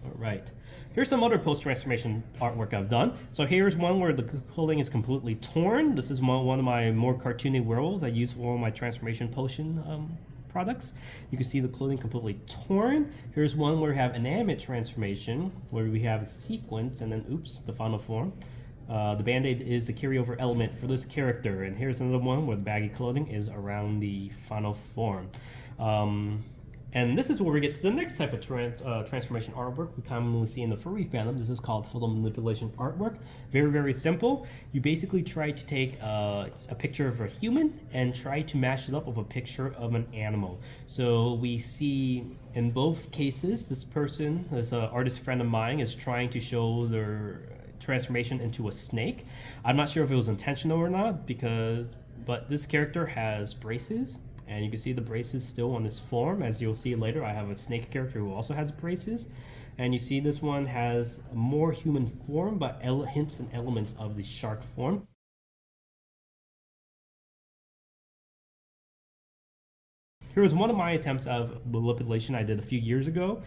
All right. Here's some other post-transformation artwork I've done. So here's one where the clothing is completely torn. This is one of my more cartoony werewolves I use for all my transformation potion products. You can see the clothing completely torn. Here's one where we have inanimate transformation, where we have a sequence and then, oops, the final form. The band-aid is the carryover element for this character. And here's another one where the baggy clothing is around the final form. And this is where we get to the next type of transformation artwork we commonly see in the furry fandom. This is called photo manipulation artwork. Very, very simple. You basically try to take a picture of a human and try to mash it up with a picture of an animal. So we see in both cases, this person, this artist friend of mine, is trying to show their transformation into a snake. I'm not sure if it was intentional or not, but this character has braces. And you can see the braces still on this form. As you'll see later, I have a snake character who also has braces. And you see this one has a more human form, but hints and elements of the shark form. Here was one of my attempts of manipulation I did a few years ago.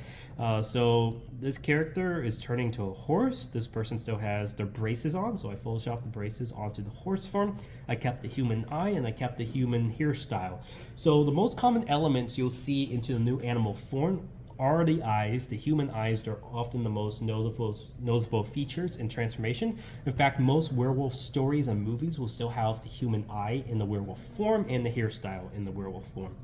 So this character is turning to a horse. This person still has their braces on, so I photoshopped the braces onto the horse form. I kept the human eye and I kept the human hairstyle. So the most common elements you'll see into the new animal form are the eyes. The human eyes are often the most noticeable features in transformation. In fact, most werewolf stories and movies will still have the human eye in the werewolf form and the hairstyle in the werewolf form.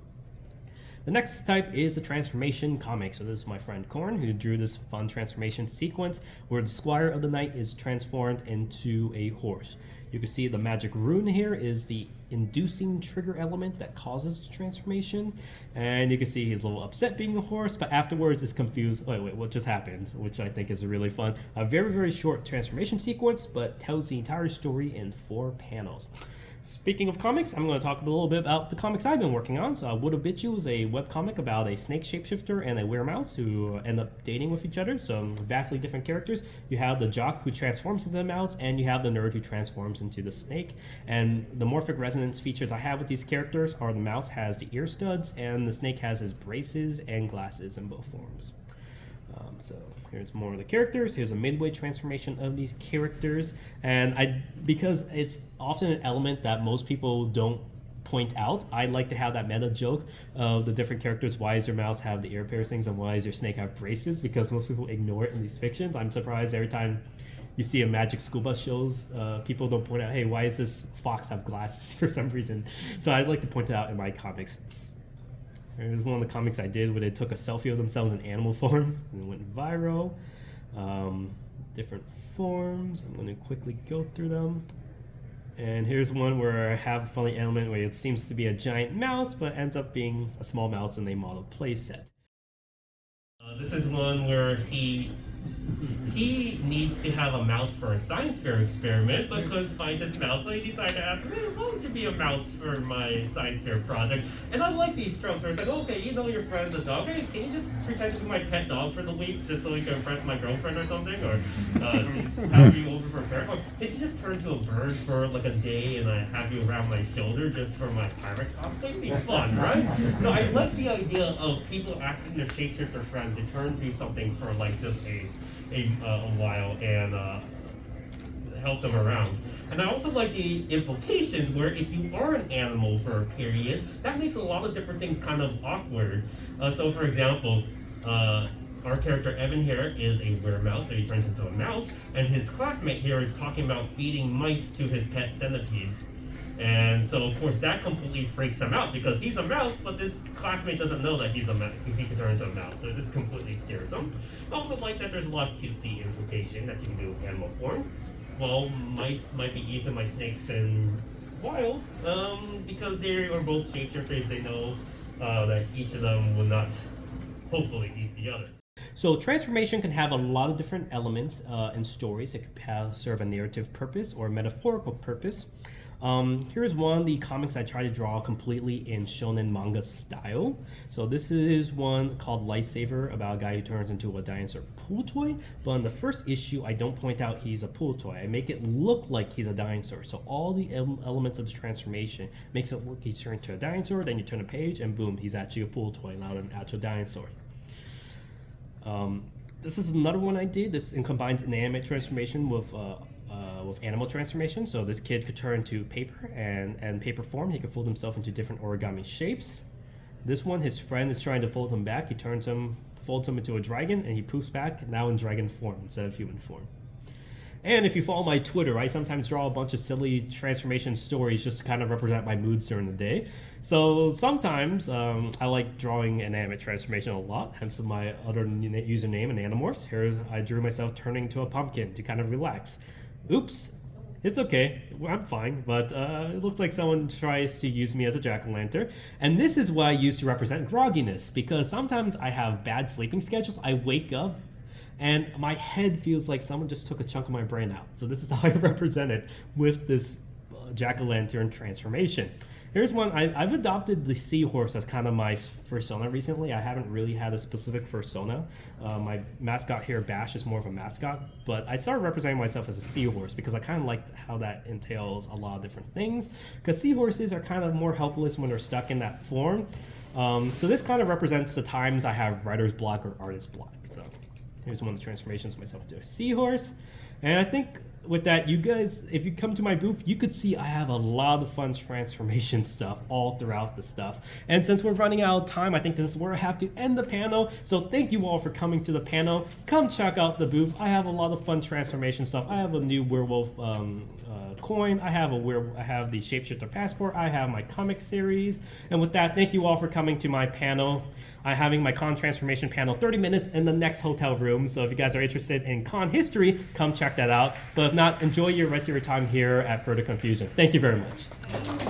The next type is the transformation comic. So this is my friend Korn, who drew this fun transformation sequence where the Squire of the Night is transformed into a horse. You can see the magic rune here is the inducing trigger element that causes the transformation. And you can see he's a little upset being a horse, but afterwards is confused. Wait, what just happened? Which I think is really fun. A very, very short transformation sequence, but tells the entire story in 4 panels. Speaking of comics, I'm going to talk a little bit about the comics I've been working on. So Would Have Bit You is a webcomic about a snake shapeshifter and a weremouse who end up dating with each other. So vastly different characters. You have the jock who transforms into the mouse, and you have the nerd who transforms into the snake. And the morphic resonance features I have with these characters are the mouse has the ear studs, and the snake has his braces and glasses in both forms. So here's more of the characters. Here's a midway transformation of these characters. And because it's often an element that most people don't point out, I like to have that meta joke of the different characters. Why does your mouse have the ear piercings and why does your snake have braces? Because most people ignore it in these fictions. I'm surprised every time you see a magic school bus shows, people don't point out, hey, why does this fox have glasses for some reason? So I'd like to point it out in my comics. There's one of the comics I did where they took a selfie of themselves in animal form and it went viral. Different forms. I'm going to quickly go through them. And here's one where I have a funny element where it seems to be a giant mouse, but ends up being a small mouse in a model playset. This is one where he needs to have a mouse for a science fair experiment, but couldn't find his mouse, so he decided to ask, hey, why don't you be a mouse for my science fair project? And I like these tropes where it's like, okay, you know your friend's a dog, hey, can you just pretend to be my pet dog for the week just so you can impress my girlfriend or something? Or have you over for a fair? Or can you just turn to a bird for like a day and I have you around my shoulder just for my pirate cosplay? It'd be fun, right? So I like the idea of people asking their shapeshifter friends to turn to something for like just a while and help them around. And I also like the implications where if you are an animal for a period, that makes a lot of different things kind of awkward. So for example, our character Evan here is a weremouse, so he turns into a mouse, and his classmate here is talking about feeding mice to his pet centipedes. And so, of course, that completely freaks him out because he's a mouse, but this classmate doesn't know that he's a mouse. He can turn into a mouse, so this completely scares him. I also like that there's a lot of cutesy implication that you can do with animal form. Well, mice might be eaten by snakes in wild, because they are both shapeshifters. They know that each of them will not, hopefully, eat the other. So transformation can have a lot of different elements and stories. It could serve a narrative purpose or a metaphorical purpose. Here's one of the comics I try to draw completely in shonen manga style. So this is one called Lightsaber, about a guy who turns into a dinosaur pool toy. But in the first issue, I don't point out he's a pool toy. I make it look like he's a dinosaur. So all the elements of the transformation makes it look he turned into a dinosaur. Then you turn a page, and boom, he's actually a pool toy, not an actual dinosaur. This is another one I did. This combines inanimate transformation with animal transformation. So this kid could turn to paper, and paper form. He could fold himself into different origami shapes. This one, his friend is trying to fold him back. He folds him into a dragon, and he poofs back, now in dragon form instead of human form. And if you follow my Twitter, I sometimes draw a bunch of silly transformation stories just to kind of represent my moods during the day. So sometimes I like drawing inanimate transformation a lot, hence my other username in Animorphs. Here I drew myself turning into a pumpkin to kind of relax. Oops, it's okay, I'm fine, but it looks like someone tries to use me as a jack-o'-lantern. And this is what I use to represent grogginess, because sometimes I have bad sleeping schedules. I wake up and my head feels like someone just took a chunk of my brain out. So this is how I represent it with this jack-o'-lantern transformation. Here's one. I've adopted the seahorse as kind of my persona recently. I haven't really had a specific persona. My mascot here, Bash, is more of a mascot. But I started representing myself as a seahorse because I kind of like how that entails a lot of different things. Because seahorses are kind of more helpless when they're stuck in that form. So this kind of represents the times I have writer's block or artist block. So here's one of the transformations of myself into a seahorse. And I think with that, you guys, if you come to my booth, you could see I have a lot of fun transformation stuff all throughout the stuff. And since we're running out of time, I think this is where I have to end the panel. So thank you all for coming to the panel. Come check out the booth. I have a lot of fun transformation stuff. I have a new werewolf coin. I have the Shapeshifter passport. I have my comic series. And with that, thank you all for coming to my panel. I'm having my con transformation panel 30 minutes in the next hotel room. So if you guys are interested in con history, come check that out. But if not, enjoy your rest of your time here at Further Confusion. Thank you very much.